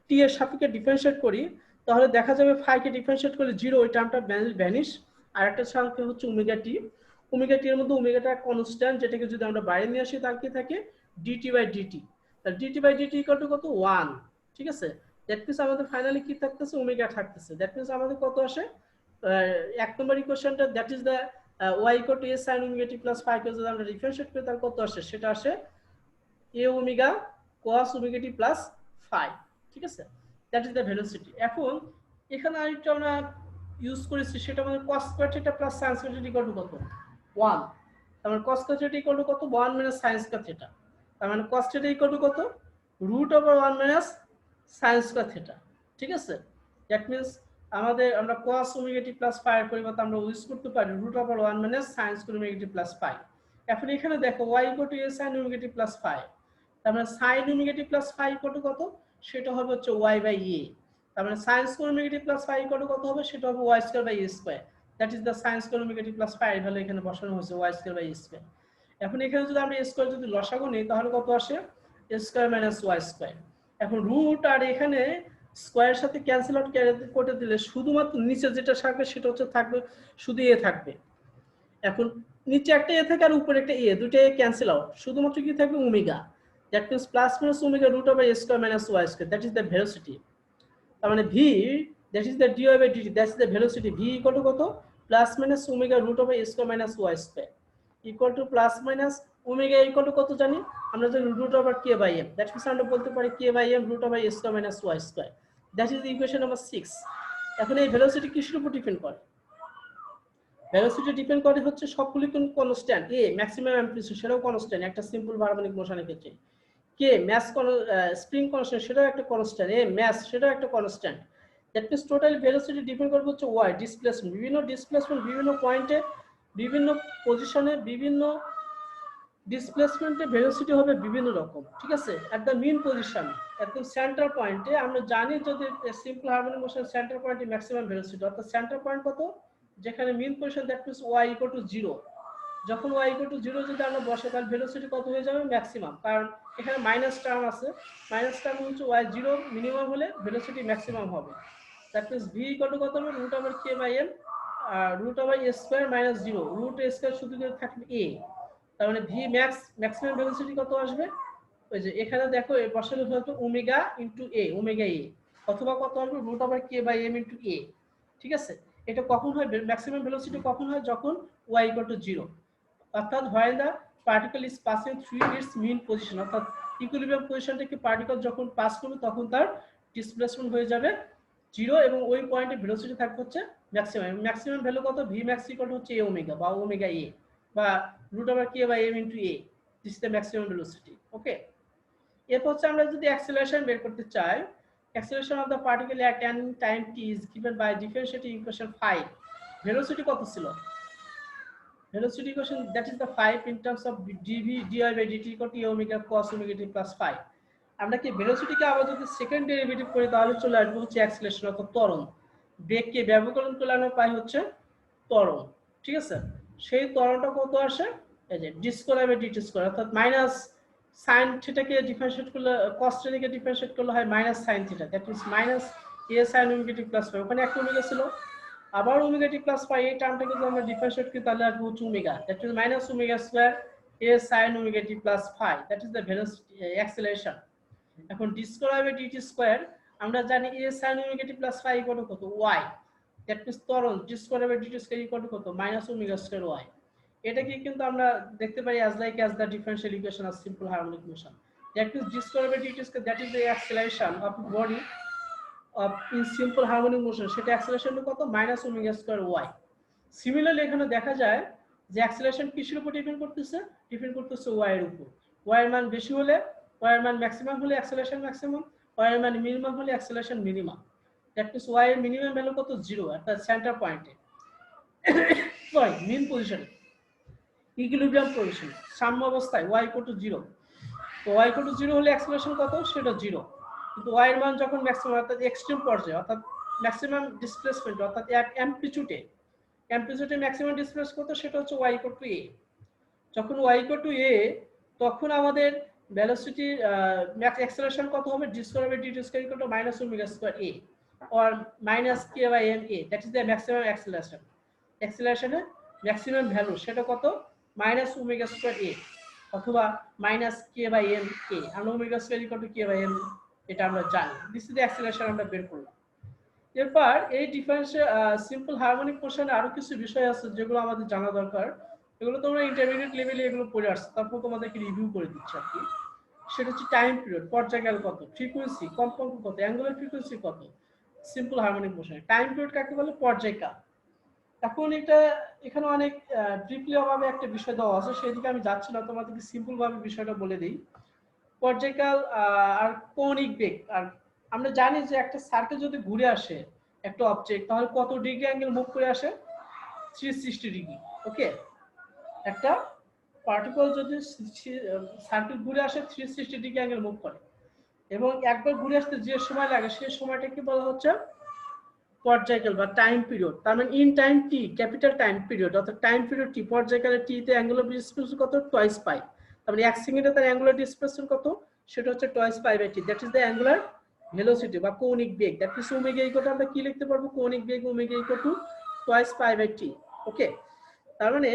t এর সাপেক্ষে ডিফারেন্সিয়েট করি, তাহলে দেখা যাবে phi কে ডিফারেন্সিয়েট করলে 0, ওই টার্মটা ভ্যানিশ। আর একটা সাপেক্ষে হচ্ছে ওমেগা t। ওমেগা t এর মধ্যে ওমেগাটা কনস্ট্যান্ট, যেটাকে যদি আমরা বাইরে নিয়ে আসি তাহলে কি থাকে, dt বাই dt। তাহলে dt by dt equal to কত, 1। ঠিক আছে, দ্যাট মিন্স আমাদের ফাইনালি কি থাকতেছে, ওমেগা থাকতেছে। দ্যাট মিন্স আমাদের কত আসে, এক নম্বর ইকুয়েশনটা, that is the y equal to a sin omega t plus phi কে যদি আমরা ডিফারেন্সিয়েট করি তাহলে কত আসে, সেটা আসে a omega cos omega t plus phi। ঠিক আছে, দ্যাট ইজ দ্য ভেলোসিটি। এখন এখানে আরেকটা আমরা ইউজ করেছি, সেটা আমাদের cos square theta plus sin square theta equal to কত, 1। তার মানে cos square theta equal to কত, 1 মাইনাস sin স্কয়ার থিটা। তার মানে cos থিটা ইকুয়াল টু কত, √1 মাইনাস sin স্কয়ার থিটা। ঠিক আছে, দ্যাট মিন্স আমাদের আমরা cos omega t plus phi এর পরিবর্তে আমরা ইউজ করতে পারি √1 minus sin square omega t plus phi। এখন এখানে দেখো y equal to a sin omega t plus phi। তার মানে sin omega t plus phi equal to কত, সেটা হবে হচ্ছে y বাই a। তার মানে sin square omega t plus phi equal to কত হবে, সেটা হবে y square by a square. That is the sin square omega t plus phi এর ভ্যালু এখানে বসানো হয়েছে y square by a square. এখন এখানে যদি আমরা a স্কয়ার যদি লসাগু নেই তাহলে কত আসে, a square minus y square. এখন রুট আর এখানে স্কয়ারের সাথে ক্যান্সেল আউট করে দিলে শুধুমাত্র নিচে যেটা থাকবে সেটা হচ্ছে থাকবে শুধু a থাকবে। এখন নিচে একটা a থাকে আর উপরে একটা a, দুটো a ক্যান্সেল আউট, শুধুমাত্র কি থাকবে, omega. That means plus minus omega √a square minus y square, that is the velocity. তার মানে v, that is the dy by dt, that is the velocity. v equal to কত, plus minus omega √a square minus y square equal to plus minus omega equal to কত জানি আমরা, জানি √k by m। That means আমরা বলতে পারি k by m √a square minus y square. That is equation number 6। এখন এই velocity কিসের উপর ডিপেন্ড করে, ভেলোসিটি ডিপেন্ড করে হচ্ছে সবগুলি কোন কনস্ট্যান্ট, a ম্যাক্সিমাম অ্যামপ্লিটিউড সেটাও কনস্ট্যান্ট একটা সিম্পল হারমোনিক মোশনের ক্ষেত্রে, k ম্যাস স্প্রিং কনস্ট্যান্ট সেটাও একটা কনস্ট্যান্ট, a ম্যাস সেটাও একটা constant. That means total velocity depend করবে হচ্ছে y ডিসপ্লেসমেন্ট, বিভিন্ন ডিসপ্লেসমেন্ট বিভিন্ন পয়েন্টে বিভিন্ন পজিশনে বিভিন্ন ডিসপ্লেসমেন্টে ভেলোসিটি হবে বিভিন্ন রকম। ঠিক আছে, এট দ্য মিন পজিশন, একদম সেন্টার পয়েন্টে আমরা জানি যদি simple harmonic motion centre point maximum velocity, অর্থাৎ সেন্টার পয়েন্ট কত, যেখানে mean position, that means y equal to 0। যখন y ইকুয়াল টু 0 যদি আমরা বসাই তাহলে ভেলোসিটি কত হয়ে যাবে, ম্যাক্সিমাম। কারণ এখানে মাইনাস টার্ম আছে, মাইনাস টার্ম হচ্ছে y 0 মিনিমাম হলে ভেলোসিটি ম্যাক্সিমাম হবে। That means v equal to কত হবে, √k by m √a square minus 0, √a square শুধু থাকবে a। তার মানে v ম্যাক্স ম্যাক্সিমাম ভেলোসিটি কত আসবে, ওই যে এখানে দেখো এই বসালে হয়তো omega into a, omega a, অথবা কত আসবে √k by m into a। ঠিক আছে, এটা কখন হয়, ম্যাক্সিমাম ভেলোসিটি কখন হয়, যখন y ইকুয়াল টু 0, অর্থাৎ when the particle is passing through its mean position, অর্থাৎ ইকুইলিব্রিয়াম পজিশন থেকে পার্টিকেল যখন পাস করবে তখন তার ডিসপ্লেসমেন্ট হয়ে যাবে 0 এবং ওই পয়েন্টে ভেলোসিটি থাকবে হচ্ছে ম্যাক্সিমাম। ম্যাক্সিমাম ভ্যালু কত, v max ইকুয়াল টু হচ্ছে a ওমেগা বা ওমেগা a বা √k by m into a, this is the maximum velocity. Okay, এরপর হচ্ছে আমরা যদি অ্যাক্সেলারেশন বের করতে চাই, acceleration of the particle at n time t is given by differentiating equation 5। velocity কত ছিল, velocity equation that is the 5 in terms of dv dy by dt equal to omega cos omega t plus 5। আমরা কি velocity কে আবার যদি second derivative করি তাহলে চলে আসবে হচ্ছে acceleration অর্থাৎ ত্বরণ। বেগকে ব্যবকলন করলে আমরা পাই হচ্ছে ত্বরণ। ঠিক আছে, সেই ত্বরণটা কত আসে, এই যে d square by dt square, অর্থাৎ মাইনাস sin থিটা কে ডিফারেন্সিয়েট করলে cos থিটা কে ডিফারেন্সিয়েট করলে হয় minus sin theta, that means minus a sin omega t plus 5। ওখানে একটা ওমেগা ছিল, আবার ওমেগা t plus 5 এই টার্মটাকে যদি আমরা ডিফারেন্সিয়েট করি তাহলে আসবে হচ্ছে omega, that means minus omega square a sin omega t plus 5, that is the velocity acceleration. এখন d square by dt square আমরা জানি a sin omega t plus 5 equal to কত, y, দ্যাট মিন্স ত্বরণ d square by dt square equal to কত, minus omega square y। এটাকে কিন্তু আমরা দেখতে পারি as like as the differential equation of simple harmonic motion, that is d square by dt square, that is the acceleration of body of in simple harmonic motion, সেটা acceleration কত minus omega square y। Similarly এখানে দেখা যায় যে acceleration কিসের উপর depend করতেছে y এর উপর। y এর মান বেশি হলে, y এর মান ম্যাক্সিমাম হলে অ্যাক্সেলারেশন ম্যাক্সিমাম, y এর মান মিনিমাম হলে acceleration minimum. That means y এর মিনিমাম ভ্যালু কত 0 at the center পয়েন্টে, সরি মিন পজিশনে, ইকুইলিব্রিয়াম পজিশন, সাম্য অবস্থায় y = 0। তো y = 0 হলে অ্যাক্সেলারেশন কত সেটা 0, কিন্তু y এর মান যখন ম্যাক্সিমাম অর্থাৎ এক্সট্রিম পর্যায়ে অর্থাৎ ম্যাক্সিমাম ডিসপ্লেসমেন্ট অর্থাৎ অ্যামপ্লিটিউডে ম্যাক্সিমাম ডিসপ্লেস কত সেটা হচ্ছে y = a। যখন y = a তখন আমাদের ভেলোসিটি অ্যাক্সেলারেশন কত হবে d square by dt square = minus omega square a or minus k by m a, that is the maximum acceleration। অ্যাক্সেলারেশনের ম্যাক্সিমাম ভ্যালু সেটা কত minus omega square a অথবা minus k by m a, R omega square = k by m, এটা আমরা জানি। This is the acceleration আমরা বের করলাম। এরপর এই ডিফারেন্সিয়াল সিম্পল হারমোনিক মোশনে আরো কিছু বিষয় আছে যেগুলো আমাদের জানা দরকার, এগুলো তোমরা ইন্টারমিডিয়েট লেভেলে এগুলো পড়ে আসছো, তারপর তোমাদেরকে রিভিউ করে দিচ্ছি আর কি। সেটা হচ্ছে টাইম পিরিয়ড, পর্যায়কাল কত, ফ্রিকোয়েন্সি কম্পাঙ্ক কত, অ্যাঙ্গুলার ফ্রিকোয়েন্সি কত সিম্পল হারমোনিক মোশনে। টাইম পিরিয়ড কাকে বলে, পর্যায়কাল। এখন এটা এখানে অনেক ব্রিফলি ভাবে একটা বিষয় দেওয়া আছে, সেদিকে আমি যাচ্ছি না, তোমাদেরকে সিম্পল ভাবে বিষয়টা বলে দিই। পর্যায়কাল আর কৌণিক বেগ। আর আমরা জানি যে একটা সার্কেল যদি ঘুরে আসে একটা অবজেক্ট, তাহলে কত ডিগ্রি অ্যাঙ্গেল মুভ করে আসে, 360 ডিগ্রি। ওকে, একটা পার্টিকল যদি সার্কেল ঘুরে আসে 360 ডিগ্রি অ্যাঙ্গেল মুভ করে, এবং একবার ঘুরে আসতে যে সময় লাগে সেই সময়টাকে বলা হচ্ছে পর্যায়কাল বা টাইম পিরিয়ড। তার মানে in time T, capital time period অর্থাৎ টাইম পিরিয়ড টি, পর্যায়কালে টি তে অ্যাঙ্গুলার ডিসপ্লেসমেন্ট কত, টয়েস পাই। তার মানে 1 সেকেন্ডে তার অ্যাঙ্গুলার ডিসপ্লেসমেন্ট কত, সেটা হচ্ছে twice pi by T, that is the angular velocity বা কৌণিক বেগ। দ্যাট মিন্স ওমেগা ইকুয়াল আমরা কি লিখতে পারবো, কৌণিক বেগ omega equal to twice pi by T. Okay, তার মানে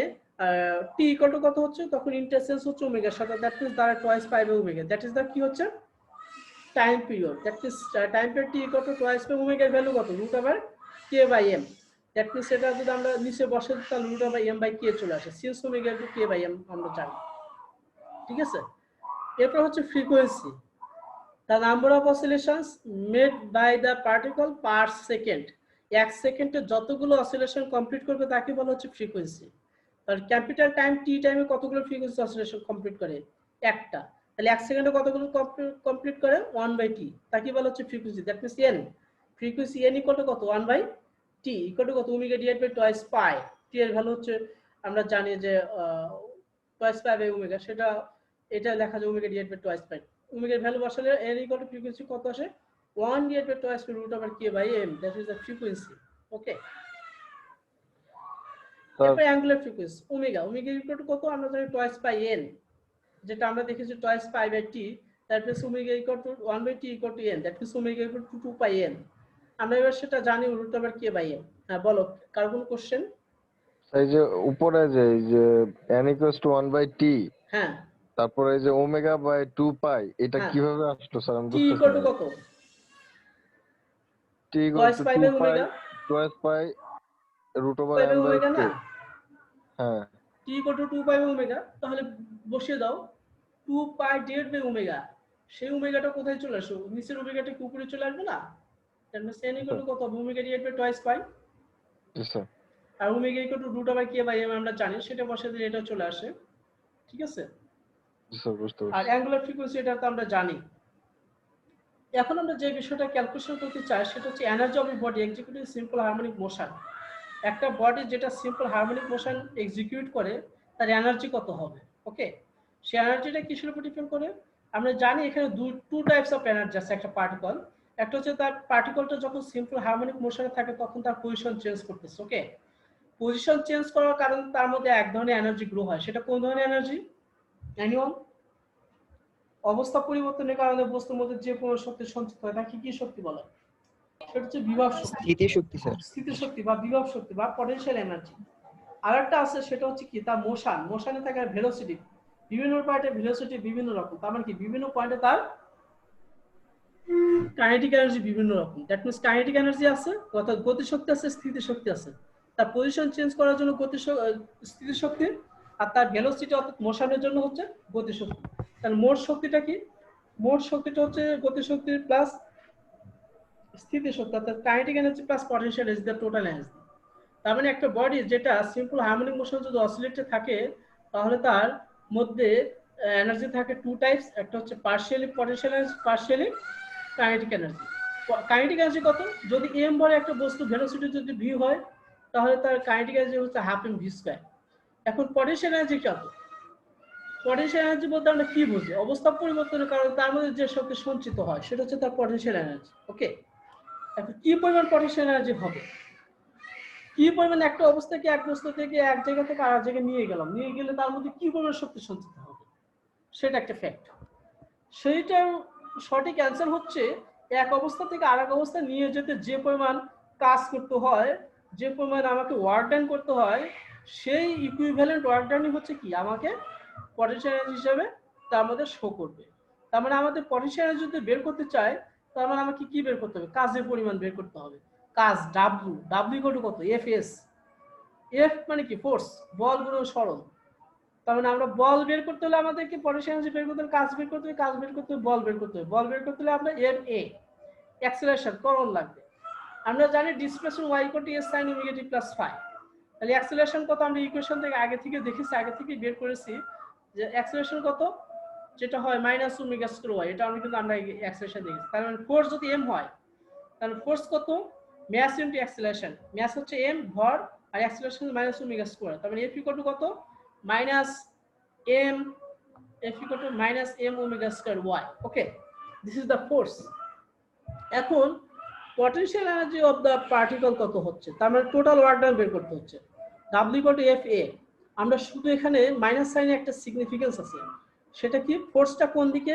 টি ইকুয়াল টু কত হচ্ছে, তখন ইন্টারসেন্স হচ্ছে ওমেগার সাথে, দ্যাট মিন্স দ্বারা twice pi by omega, that is the কি হচ্ছে time period. That means time period T equal to twice pi ওমেগার ভ্যালু কত, √k by m। That means এটা যদি আমরা নিচে বসে দিই তাহলে √m/k চলে আসে, since omega = k by m আমরা জানি। ঠিক আছে, এরপর হচ্ছে frequency, the number of oscillations made by the particle per second। 1 সেকেন্ডে যতগুলো অসিলেশন কমপ্লিট করবে তাকে বলা হচ্ছে ফ্রিকোয়েন্সি। আর ক্যাপিটাল টাইম টি টাইমে কতগুলো ফ্রিকোয়েন্সি অসিলেশন কমপ্লিট করে, একটা। তাহলে 1 সেকেন্ডে কতগুলো কমপ্লিট করে, 1/t, তাকে বলা হচ্ছে frequency. That means n, frequency n = কত, 1/t = কত, omega divide by twice pi. T এর ভ্যালু হচ্ছে আমরা জানি যে টয়েস পাই বাই ওমেগা, সেটা এটা লেখা যায় omega divide by twice pi. ওমেগার ভ্যালু বসালে n = ফ্রিকোয়েন্সি কত আসে, 1 divide by twice by √k by m, that is the frequency. Okay, তারপর অ্যাঙ্গুলার ফ্রিকোয়েন্সি ওমেগা = কত, আমরা জানি টয়েস পাই n, যেটা আমরা দেখেছি twice pi by T, that means omega = 1/t = n, that means omega = 2 pi n। আমরা এবার সেটা জানি √k বাই m। হ্যাঁ বলো, কার কোন কোশ্চেন?
এই যে উপরে যে n = 1/t,
হ্যাঁ,
তারপরে এই যে ওমেগা বাই 2 পাই, এটা
হ্যাঁ।
কিভাবে আসলো স্যার? আমি
t
বুঝতেছি
=
না।
কত,
t =
twice pi
2
by
pi
omega,
twice pi
pi by omega
√m/k।
না,
হ্যাঁ,
t = 2 পাই বাই ওমেগা, তাহলে বসিয়ে দাও 2 পাই ডিভাইড বাই ওমেগা, সেই ওমেগাটা কোথায় চলে আসো, নিচের ওমেগাটা কি উপরে চলে আসবে না, তার মানে n = কত, omega divide by twice pi,
জি স্যার।
আর ওমেগা √k বাই m আমরা জানি, সেটা বসিয়ে দিলে এটা চলে আসে। ঠিক আছে,
জি স্যার, বুঝতে
আর
পারছি।
অ্যাঙ্গুলার ফ্রিকোয়েন্সি এটা তো আমরা জানি। এখন আমরা যে বিষয়টা ক্যালকুলেশন করতে চাই সেটা হচ্ছে energy of a body executing simple harmonic motion. একটা বডি যেটা সিম্পল হারমোনিক মোশন এক্সিকিউট করে তার এনার্জি কত হবে। ওকে, সেই এনার্জিটা কিসের উপর ডিপেন্ড করে, আমরা জানি এখানে টু টাইপস অফ এনার্জি আছে একটা পার্টিকল। একটা হচ্ছে তার পার্টিকলটা যখন সিম্পল হারমোনিক মোশনে থাকে তখন তার পজিশন চেঞ্জ করতেছে। ওকে, পজিশন চেঞ্জ করার কারণে তার মধ্যে এক ধরনের এনার্জি গ্রো হয়, সেটা কোন ধরনের এনার্জি, এনিওয়ান? অবস্থা পরিবর্তনের কারণে বস্তুর মধ্যে যে কোনো শক্তি সঞ্চিত হয় তাকে কি শক্তি বলে, সেটা হচ্ছে বিভব শক্তি,
স্থিতিশক্তি স্যার।
স্থিতিশক্তি বা বিভব শক্তি বা পটেনশিয়াল এনার্জি। আর একটা আছে সেটা হচ্ছে কি, তার মোশনে থাকে ভেলোসিটি, বিভিন্ন পয়েন্টে ভেলোসিটি বিভিন্ন রকম, তার মানে কি বিভিন্ন পয়েন্টে তার কাইনেটিক এনার্জি বিভিন্ন রকম। দ্যাট মিন্স কাইনেটিক এনার্জি আছে, অর্থাৎ গতিশক্তি আছে, স্থিতিশক্তি আছে। তার পজিশন চেঞ্জ করার জন্য স্থিতিশক্তি, আর তার ভেলোসিটি অর্থাৎ মোশনের জন্য হচ্ছে গতিশক্তি। তাহলে মোট শক্তিটা কি, মোট শক্তিটা হচ্ছে গতিশক্তি প্লাস স্থিতিশক্তি, অর্থাৎ kinetic energy plus potential is the total energy. তার মানে একটা বডি যেটা সিম্পল হারমোনিক মোশন যদি অসিলেটে থাকে তাহলে তার মধ্যে এনার্জি থাকে টু টাইপস, একটা হচ্ছে partially potential energy, partially kinetic energy. Kinetic energy কত? যদি এম বলে একটা বস্তু ভেলোসিটি যদি ভি হয় তাহলে তার কাইনেটিক এনার্জি হচ্ছে হাফ এম ভি স্কয়ার। এখন পটেনশিয়াল এনার্জি কত? পটেনশিয়াল এনার্জি বলতে আমরা কি বুঝি? অবস্থা পরিবর্তনের কারণে তার মধ্যে যে শক্তি সঞ্চিত হয় সেটা হচ্ছে তার পটেনশিয়াল এনার্জি। ওকে, এখন কি পরিমাণ পটেনশিয়াল এনার্জি হবে, কি পরিমাণ একটা অবস্থা কি এক বস্তু থেকে এক জায়গা থেকে আরেক জায়গায় নিয়ে গেলাম, নিয়ে গেলে তার মধ্যে কি পরিমাণ শক্তি সঞ্চিত হবে, সেটা একটা ফ্যাক্ট। সেইটার সঠিক অ্যান্সার হচ্ছে এক অবস্থা থেকে আরেক অবস্থা নিয়ে যেতে যে পরিমাণ কাজ করতে হয়, যে পরিমাণ আমাকে ওয়ার্ক ডান করতে হয়, সেই ইকুইভ্যালেন্ট ওয়ার্ক ডানই হচ্ছে কি আমাকে পটেনশিয়াল এনার্জি হিসাবে তার মধ্যে শো করবে। তার মানে আমাদের পটেনশিয়াল এনার্জি যদি বের করতে চাই তার মানে আমাকে কি বের করতে হবে? কাজের পরিমাণ বের করতে হবে। কাজ ডাব্লিউ, ডাব্লিউ কত? F S. এফ মানে কি? ফোর্স, বল গুণন সরণ। তার মানে আমরা বল বের করতে হলে আমাদেরকে পটেনশিয়াল এনার্জি বের করতে হলে কাজ বের করতে হবে, কাজ বের করতে হবে বল বের করতে হবে, বল বের করতে হলে আমরা এম এ অ্যাক্সেলারেশন ত্বরণ লাগবে। আমরা জানি displacement y is sin omega T plus phi. তাহলে অ্যাক্সেলারেশন কত আমরা ইকুয়েশন থেকে আগে থেকে দেখেছি, আগে থেকে বের করেছি যে অ্যাক্সেলারেশন কত, যেটা হয় মাইনাস ওমেগা স্কয়ার y, এটা আমরা অ্যাক্সেলারেশন দেখেছি। তার মানে ফোর্স যদি m হয় তাহলে ফোর্স কত? Mass into acceleration. ম্যাস হচ্ছে m ভর আর অ্যাক্সেলারেশন মাইনাস ওমেগা স্কয়ার। তার মানে f ইকুয়াল টু কত? Minus m, f equal to minus m omega square y। Okay, this is the force. এখন potential energy of the particle কত হচ্ছে, তার মানে টোটাল ওয়ার্ক ডান বের করতে হচ্ছে। W ইকুয়াল টু এফ এ। আমরা শুধু এখানে মাইনাস সাইনে একটা সিগনিফিকেন্স আছে, সেটা কি? ফোর্সটা কোন দিকে?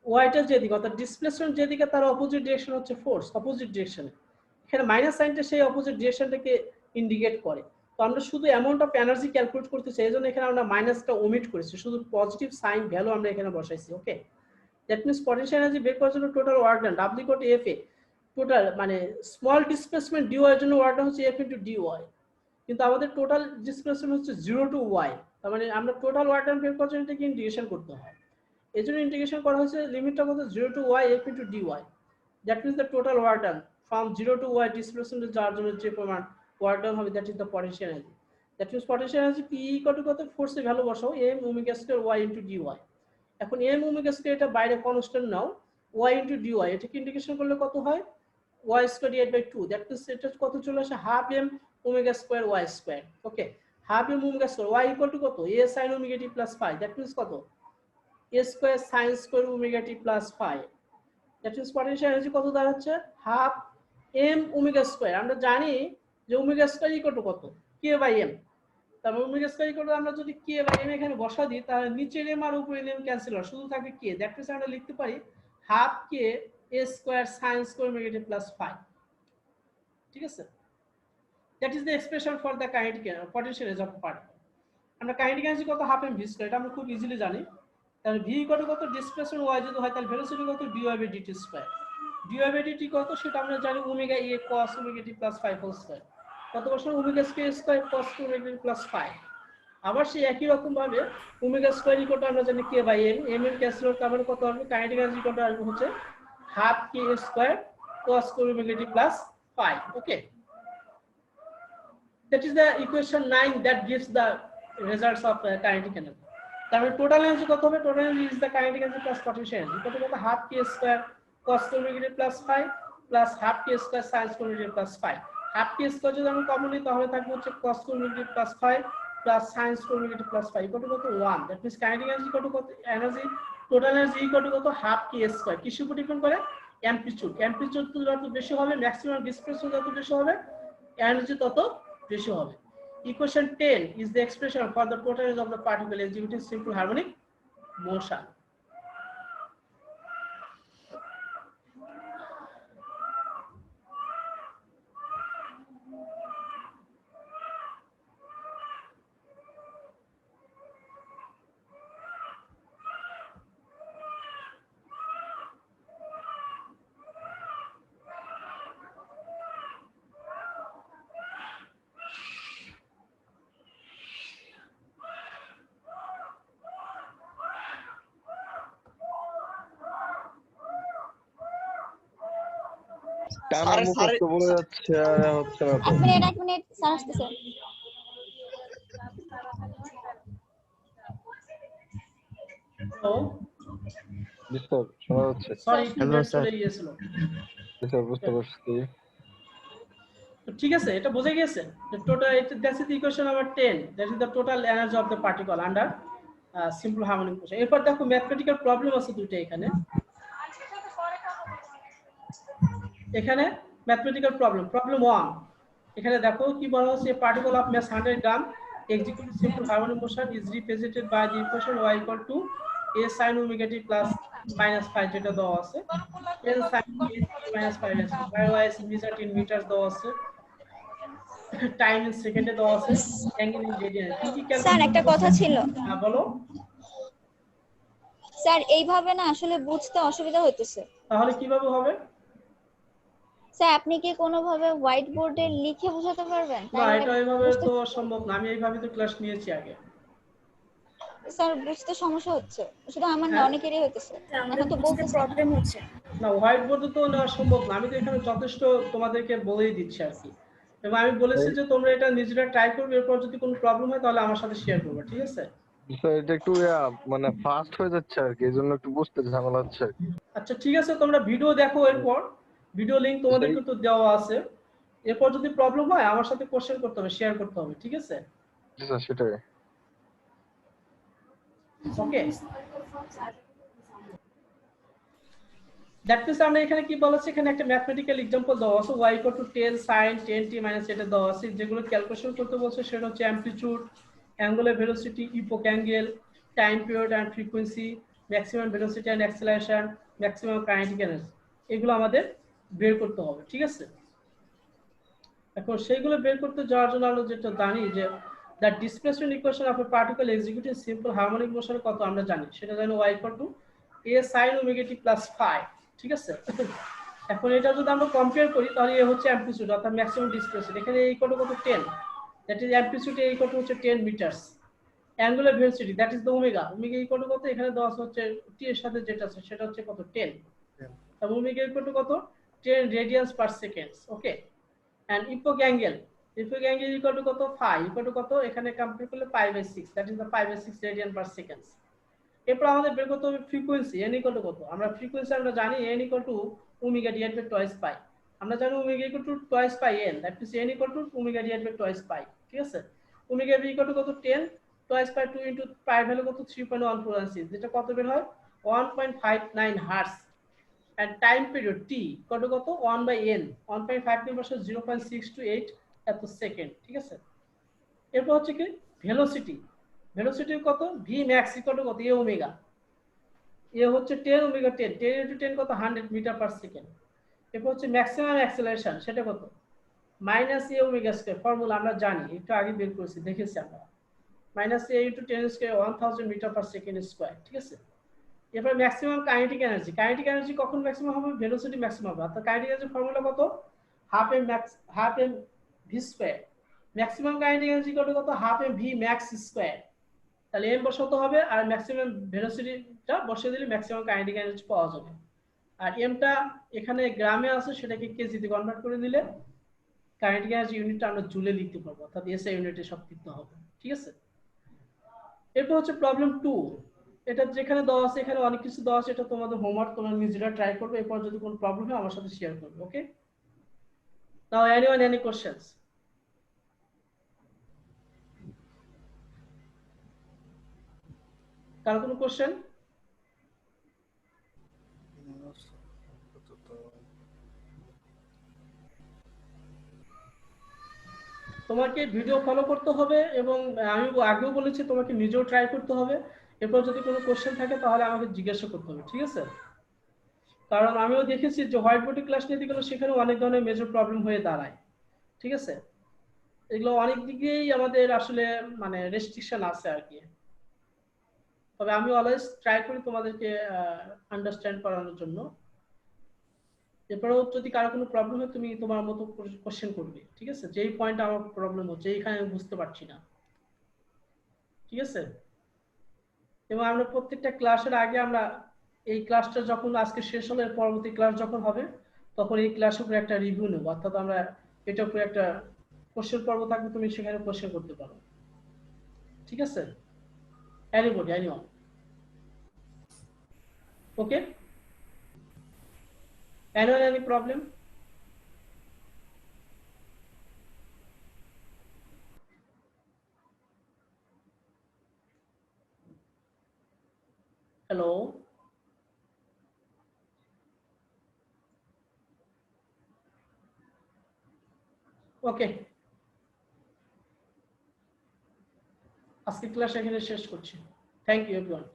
ওয়াইটা যেদিকে, অর্থাৎ ডিসপ্লেসমেন্ট যেদিকে তার অপোজিট ডিরেকশন হচ্ছে ফোর্স, অপোজিট ডিরেকশনে। এখানে মাইনাস সাইনটা সেই অপোজিট ডিরেকশনটাকে ইন্ডিকেট করে। তো আমরা শুধু অ্যামাউন্ট অফ এনার্জি ক্যালকুলেট করতে চাই, এই জন্য এখানে আমরা মাইনাসটা ওমিট করেছি, শুধু পজিটিভ সাইন ভ্যালু আমরা এখানে বসাইছি। ওকে, দ্যাট মিনস পটেনশিয়াল এনার্জি বের করার জন্য total work done W equal to F A, total মানে স্মল ডিসপ্লেসমেন্ট dy এর জন্য ওয়ার্ক ডান হচ্ছে f ইনটু dy, কিন্তু আমাদের টোটাল ডিসপ্লেসমেন্ট হচ্ছে 0 টু y। তার মানে আমরা টোটাল ওয়ার্ক ডান বের করার জন্য এটাকে ইন্টিগ্রেশন করতে হয়। এই জন্য ইন্টিগ্রেশন করা হয়েছে লিমিটটা কত? 0 to y f into dy। That means the total work done from 0 to y ডিসপ্লেসমেন্টে যাওয়ার জন্য যে পরিমাণ ওয়ার্ক ডান হবে, that is the potential energy. That means potential energy p equal to কত? ফোর্সের ভ্যালু বসাও m omega square y into dy। এখন m ওমেগা স্কয়ার এটা বাইরে কনস্ট্যান্ট নাও, y ইনটু dy এটাকে ইন্টিগ্রেশন করলে কত হয়? y square divide by 2, that means এটা কত চলে আসে? Half m omega square y square. Okay, half m omega square y equal to কত? a sin omega t plus phi, that means কত? a square sin square omega t plus phi. That means potential energy কত দাঁড়াচ্ছে? Half m omega square. আমরা জানি যে omega square equal to কত? k by m। তারপর omega square equal to আমরা যদি k বাই m এখানে বসা দিই তাহলে নিচের m আর উপরের m ক্যান্সেল হয়, শুধু থাকবে k। দ্যাট মিনস আমরা লিখতে পারি half k a square sin square omega t plus phi. ঠিক আছে, that is the expression for the kinetic potential energy of particle. আমরা কাইনেটিক এনার্জি কত? হাফ এম ভি স্কয়ার, এটা আমরা খুব ইজিলি জানি। তাহলে ভি ইকুয়াল টু কত? ডিসপ্লেসমেন্ট y যদি হয় তাহলে ভেলোসিটি কত? dy by dt square. dy by dt কত সেটা আমরা জানি omega a cos omega t plus phi whole square. কত বসে? Omega square square cos omega t plus phi. আবার সেই একই রকম ভাবে ওমেগা স্কয়ার ইকুয়াল টু আমরা জানি k বাই m, m এর ক্যান্সেল করতে আমরা কত হবে? কাইনেটিক এনার্জি কত আসবে হচ্ছে half k square cos omega t plus phi. Okay, that is the equation 9 that gives the results of kinetic energy. তাহলে টোটাল এনার্জি কত হবে? Total energy is the kinetic energy plus potential energy. কত কত? Half k square cos omega t plus phi plus half k square sin omega t plus phi. Half k square যদি আমরা common নিই তাহলে থাকবে হচ্ছে cos omega t plus phi plus sin omega t plus phi কত কত? 1। That means kinetic energy কত কত? Energy total energy equal to কত? Half k square. কিসের উপর ডিপেন্ড করে? অ্যামপ্লিটিউড। অ্যামপ্লিটিউড যত বেশি হবে, ম্যাক্সিমাম ডিসপ্লেসমেন্ট যত বেশি হবে, এনার্জি তত বেশি হবে। Equation 10 is the expression for the total energy of the particle executing simple harmonic motion.
টানা মুখস্থ বলে যাচ্ছে আর হচ্ছে না তো।
1 মিনিট স্যার আসতেছে।
তো
জি স্যার, শোনা যাচ্ছে।
সরি একটু
Hello,
নেট
sir.
চলে গিয়েছিল।
জি স্যার, বুঝতে পারছি।
তো ঠিক আছে, এটা বোঝা গেছে যে total that's is equation number 10, that is the total energy of the particle under simple harmonic motion. এরপর দেখো ম্যাথমেটিক্যাল প্রবলেম আছে দুটো এখানে। এখানে ম্যাথমেটিক্যাল প্রবলেম 1, এখানে দেখো কি বলা হচ্ছে, particle of mass 100 gram execute simple harmonic motion is represented by the equation y equal to a sin omega t plus minus 5 যেটা দেওয়া আছে, l sin minus 5 আছে, y is measured in meters দেওয়া আছে, টাইম ইন সেকেন্ডে দেওয়া আছে, angle in radian. কি কি
স্যার
ক্যালকুলেশন
একটা কথা ছিল।
হ্যাঁ বলো।
স্যার এইভাবে না আসলে বুঝতে অসুবিধা হইতেছে।
তাহলে কিভাবে হবে?
স্যার আপনি কি কোনোভাবে হোয়াইট বোর্ডে লিখে বোঝাতে পারবেন?
না, এটা এইভাবে তো সম্ভব না, আমি এইভাবে তো ক্লাস নিয়েছি আগে।
স্যার বুঝতে সমস্যা হচ্ছে, শুধু আমার না,
হ্যাঁ?
অনেকেরই হইতেছে, এখন তো বলতে প্রবলেম হচ্ছে।
না, হোয়াইট বোর্ডে তো নেওয়া সম্ভব না, আমি তো এখানে যথেষ্ট তোমাদেরকে বলেই দিচ্ছি আর কি। এবং আমি বলেছি যে তোমরা এটা নিজেরা ট্রাই করবে, এরপর যদি কোনো প্রবলেম হয় তাহলে আমার সাথে শেয়ার করবে, ঠিক আছে?
স্যার এটা একটু মানে ফাস্ট হয়ে যাচ্ছে আর কি, এজন্য একটু বুঝতে ঝামেলা হচ্ছে আর কি।
আচ্ছা ঠিক আছে, তোমরা ভিডিও দেখো, এরপর ভিডিও লিংক তোমাদেরকে তো দেওয়া আছে, এরপর যদি প্রবলেম হয় আমার সাথে কোশ্চেন করতে হবে, শেয়ার করতে হবে, ঠিক আছে?
জি স্যার, সেটাই।
ওকে, দ্যাট মিন্স আমরা এখানে কি বলেছি, এখানে একটা ম্যাথমেটিক্যাল एग्जांपल দেওয়া আছে, y = 10 sin 10t - এটা দেওয়া আছে, যেগুলো ক্যালকুলেশন করতে বলছে সেটা হচ্ছে amplitude, angular velocity, epoch angle, time period and frequency, maximum velocity and acceleration, maximum kinetic energy, এগুলো আমাদের বের করতে হবে, ঠিক আছে? এখন সেইগুলো বের করতে যাওয়ার জন্য আমরা যেটা জানি যে the displacement equation of A particle executing simple harmonic motion কত আমরা জানি, সেটা জানি y = a sin omega t plus phi, ঠিক আছে? এখন এটা যদি আমরা কম্পেয়ার করি তাহলে এ হচ্ছে অ্যামপ্লিটিউড অর্থাৎ ম্যাক্সিমাম ডিসপ্লেসমেন্ট, এখানে এই কত 10, দ্যাট ইজ অ্যামপ্লিটিউড, এই কত হচ্ছে 10 metres, angular velocity that is the omega, omega এই কত এখানে দেওয়া হচ্ছে t এর সাথে যেটা আছে সেটা হচ্ছে কত 10, তাহলে ওমেগা এই কত 10 radians per second, okay? and epoch angle equal to কত phi equal to কত, এখানে কম্পেয়ার করলে pi/6, that is the pi/6 radian per second। এরপর আমাদের বের করতে হবে ফ্রিকোয়েন্সি, n equal to কত, আমরা ফ্রিকোয়েন্সি আমরা জানি n equal to omega divided by twice pi, আমরা জানি omega equal to twice pi n, that means n equal to omega divided by twice pi, ঠিক আছে? omega b equal to কত 10 twice pi 2 into pi value কত 3.146, যেটা কত বের হয় 1.59 hertz, and time period t কত 1/n, 1.59 versus 0.628 এত সেকেন্ড, ঠিক আছে? এরপর হচ্ছে কি ভেলোসিটি, ভেলোসিটি কত v max কত a ওমেগা, এ হচ্ছে 10 ওমেগা 10 into 10 কত 100 মিটার পার সেকেন্ড। এরপর হচ্ছে ম্যাক্সিমাম অ্যাক্সেলারেশন, সেটা কত -a ওমেগা স্কয়ার, ফর্মুলা আমরা জানি, একটু আগে বের করেছি, দেখেছি আমরা, -a into 10 square 1000 metre per second square, ঠিক আছে? এরপর maximum kinetic energy, kinetic energy কখন ম্যাক্সিমাম হবে, ভেলোসিটি ম্যাক্সিমাম হবে, অর্থাৎ কাইনেটিক এনার্জি ফর্মুলা কত half m v square, maximum kinetic energy কত half m v max square, তাহলে m বসাতে হবে আর ম্যাক্সিমাম ভেলোসিটিটা বসিয়ে দিলে ম্যাক্সিমাম কাইনেটিক এনার্জি পাওয়া যাবে, আর mটা এখানে গ্রামে আছে সেটাকে কেজিতে কনভার্ট করে দিলে কাইনেটিক এনার্জি ইউনিটটা আমরা জুলে লিখতে পারবো, অর্থাৎ এসআই ইউনিটে সব লিখতে হবে, ঠিক আছে? এরপর হচ্ছে প্রবলেম 2, এটা যেখানে দেওয়া আছে, এখানে অনেক কিছু দেওয়া আছে, এটা তোমাদের হোমওয়ার্ক, তোমরা নিজেরা ট্রাই করবে, এরপর যদি কোনো প্রবলেম হয় আমার সাথে শেয়ার করবে, ওকে? নাও এনিওয়ান এনি কোশ্চেনস? কার কোনো কোশ্চেন? তোমাকে ভিডিও ফলো করতে হবে এবং আমি আগেও বলেছি তোমাকে নিজেও ট্রাই করতে হবে, এরপর যদি কোনো কোশ্চেন থাকে তাহলে আমাকে জিজ্ঞাসা করতে হবে, ঠিক আছে? কারণ আমিও দেখেছি যে হোয়াইট বোর্ডে ক্লাস নিতে গেলে সেখানে অনেক ধরনের মেজর প্রবলেম হয়ে দাঁড়ায়, ঠিক আছে? এগুলো অনেক দিকেই আমাদের আসলে মানে রেস্ট্রিকশন আছে আর কি, তবে আমি অলওয়েজ ট্রাই করি তোমাদেরকে আন্ডারস্ট্যান্ড করানোর জন্য। এরপরেও যদি কারো কোনো প্রবলেম হয় তুমি তোমার মতো কোশ্চেন করবে, ঠিক আছে? যেই পয়েন্ট আমার প্রবলেম হচ্ছে, এইখানে আমি বুঝতে পারছি না, ঠিক আছে? এবং আমরা প্রত্যেকটা ক্লাসের আগে আমরা এই ক্লাসটা যখন আজকে শেষ হলে পরবর্তী ক্লাস যখন হবে তখন এই ক্লাসের উপরে একটা রিভিউ নেব, অর্থাৎ আমরা এটার উপরে একটা কোশ্চেন পর্ব থাকবে, তুমি সেখানে কোশ্চেন করতে পারো। ঠিক আছে? Anybody, anyone? Okay, anyone, any problem? Hello? Okay, আজকে ক্লাস এখানে শেষ করছি। Thank you everyone.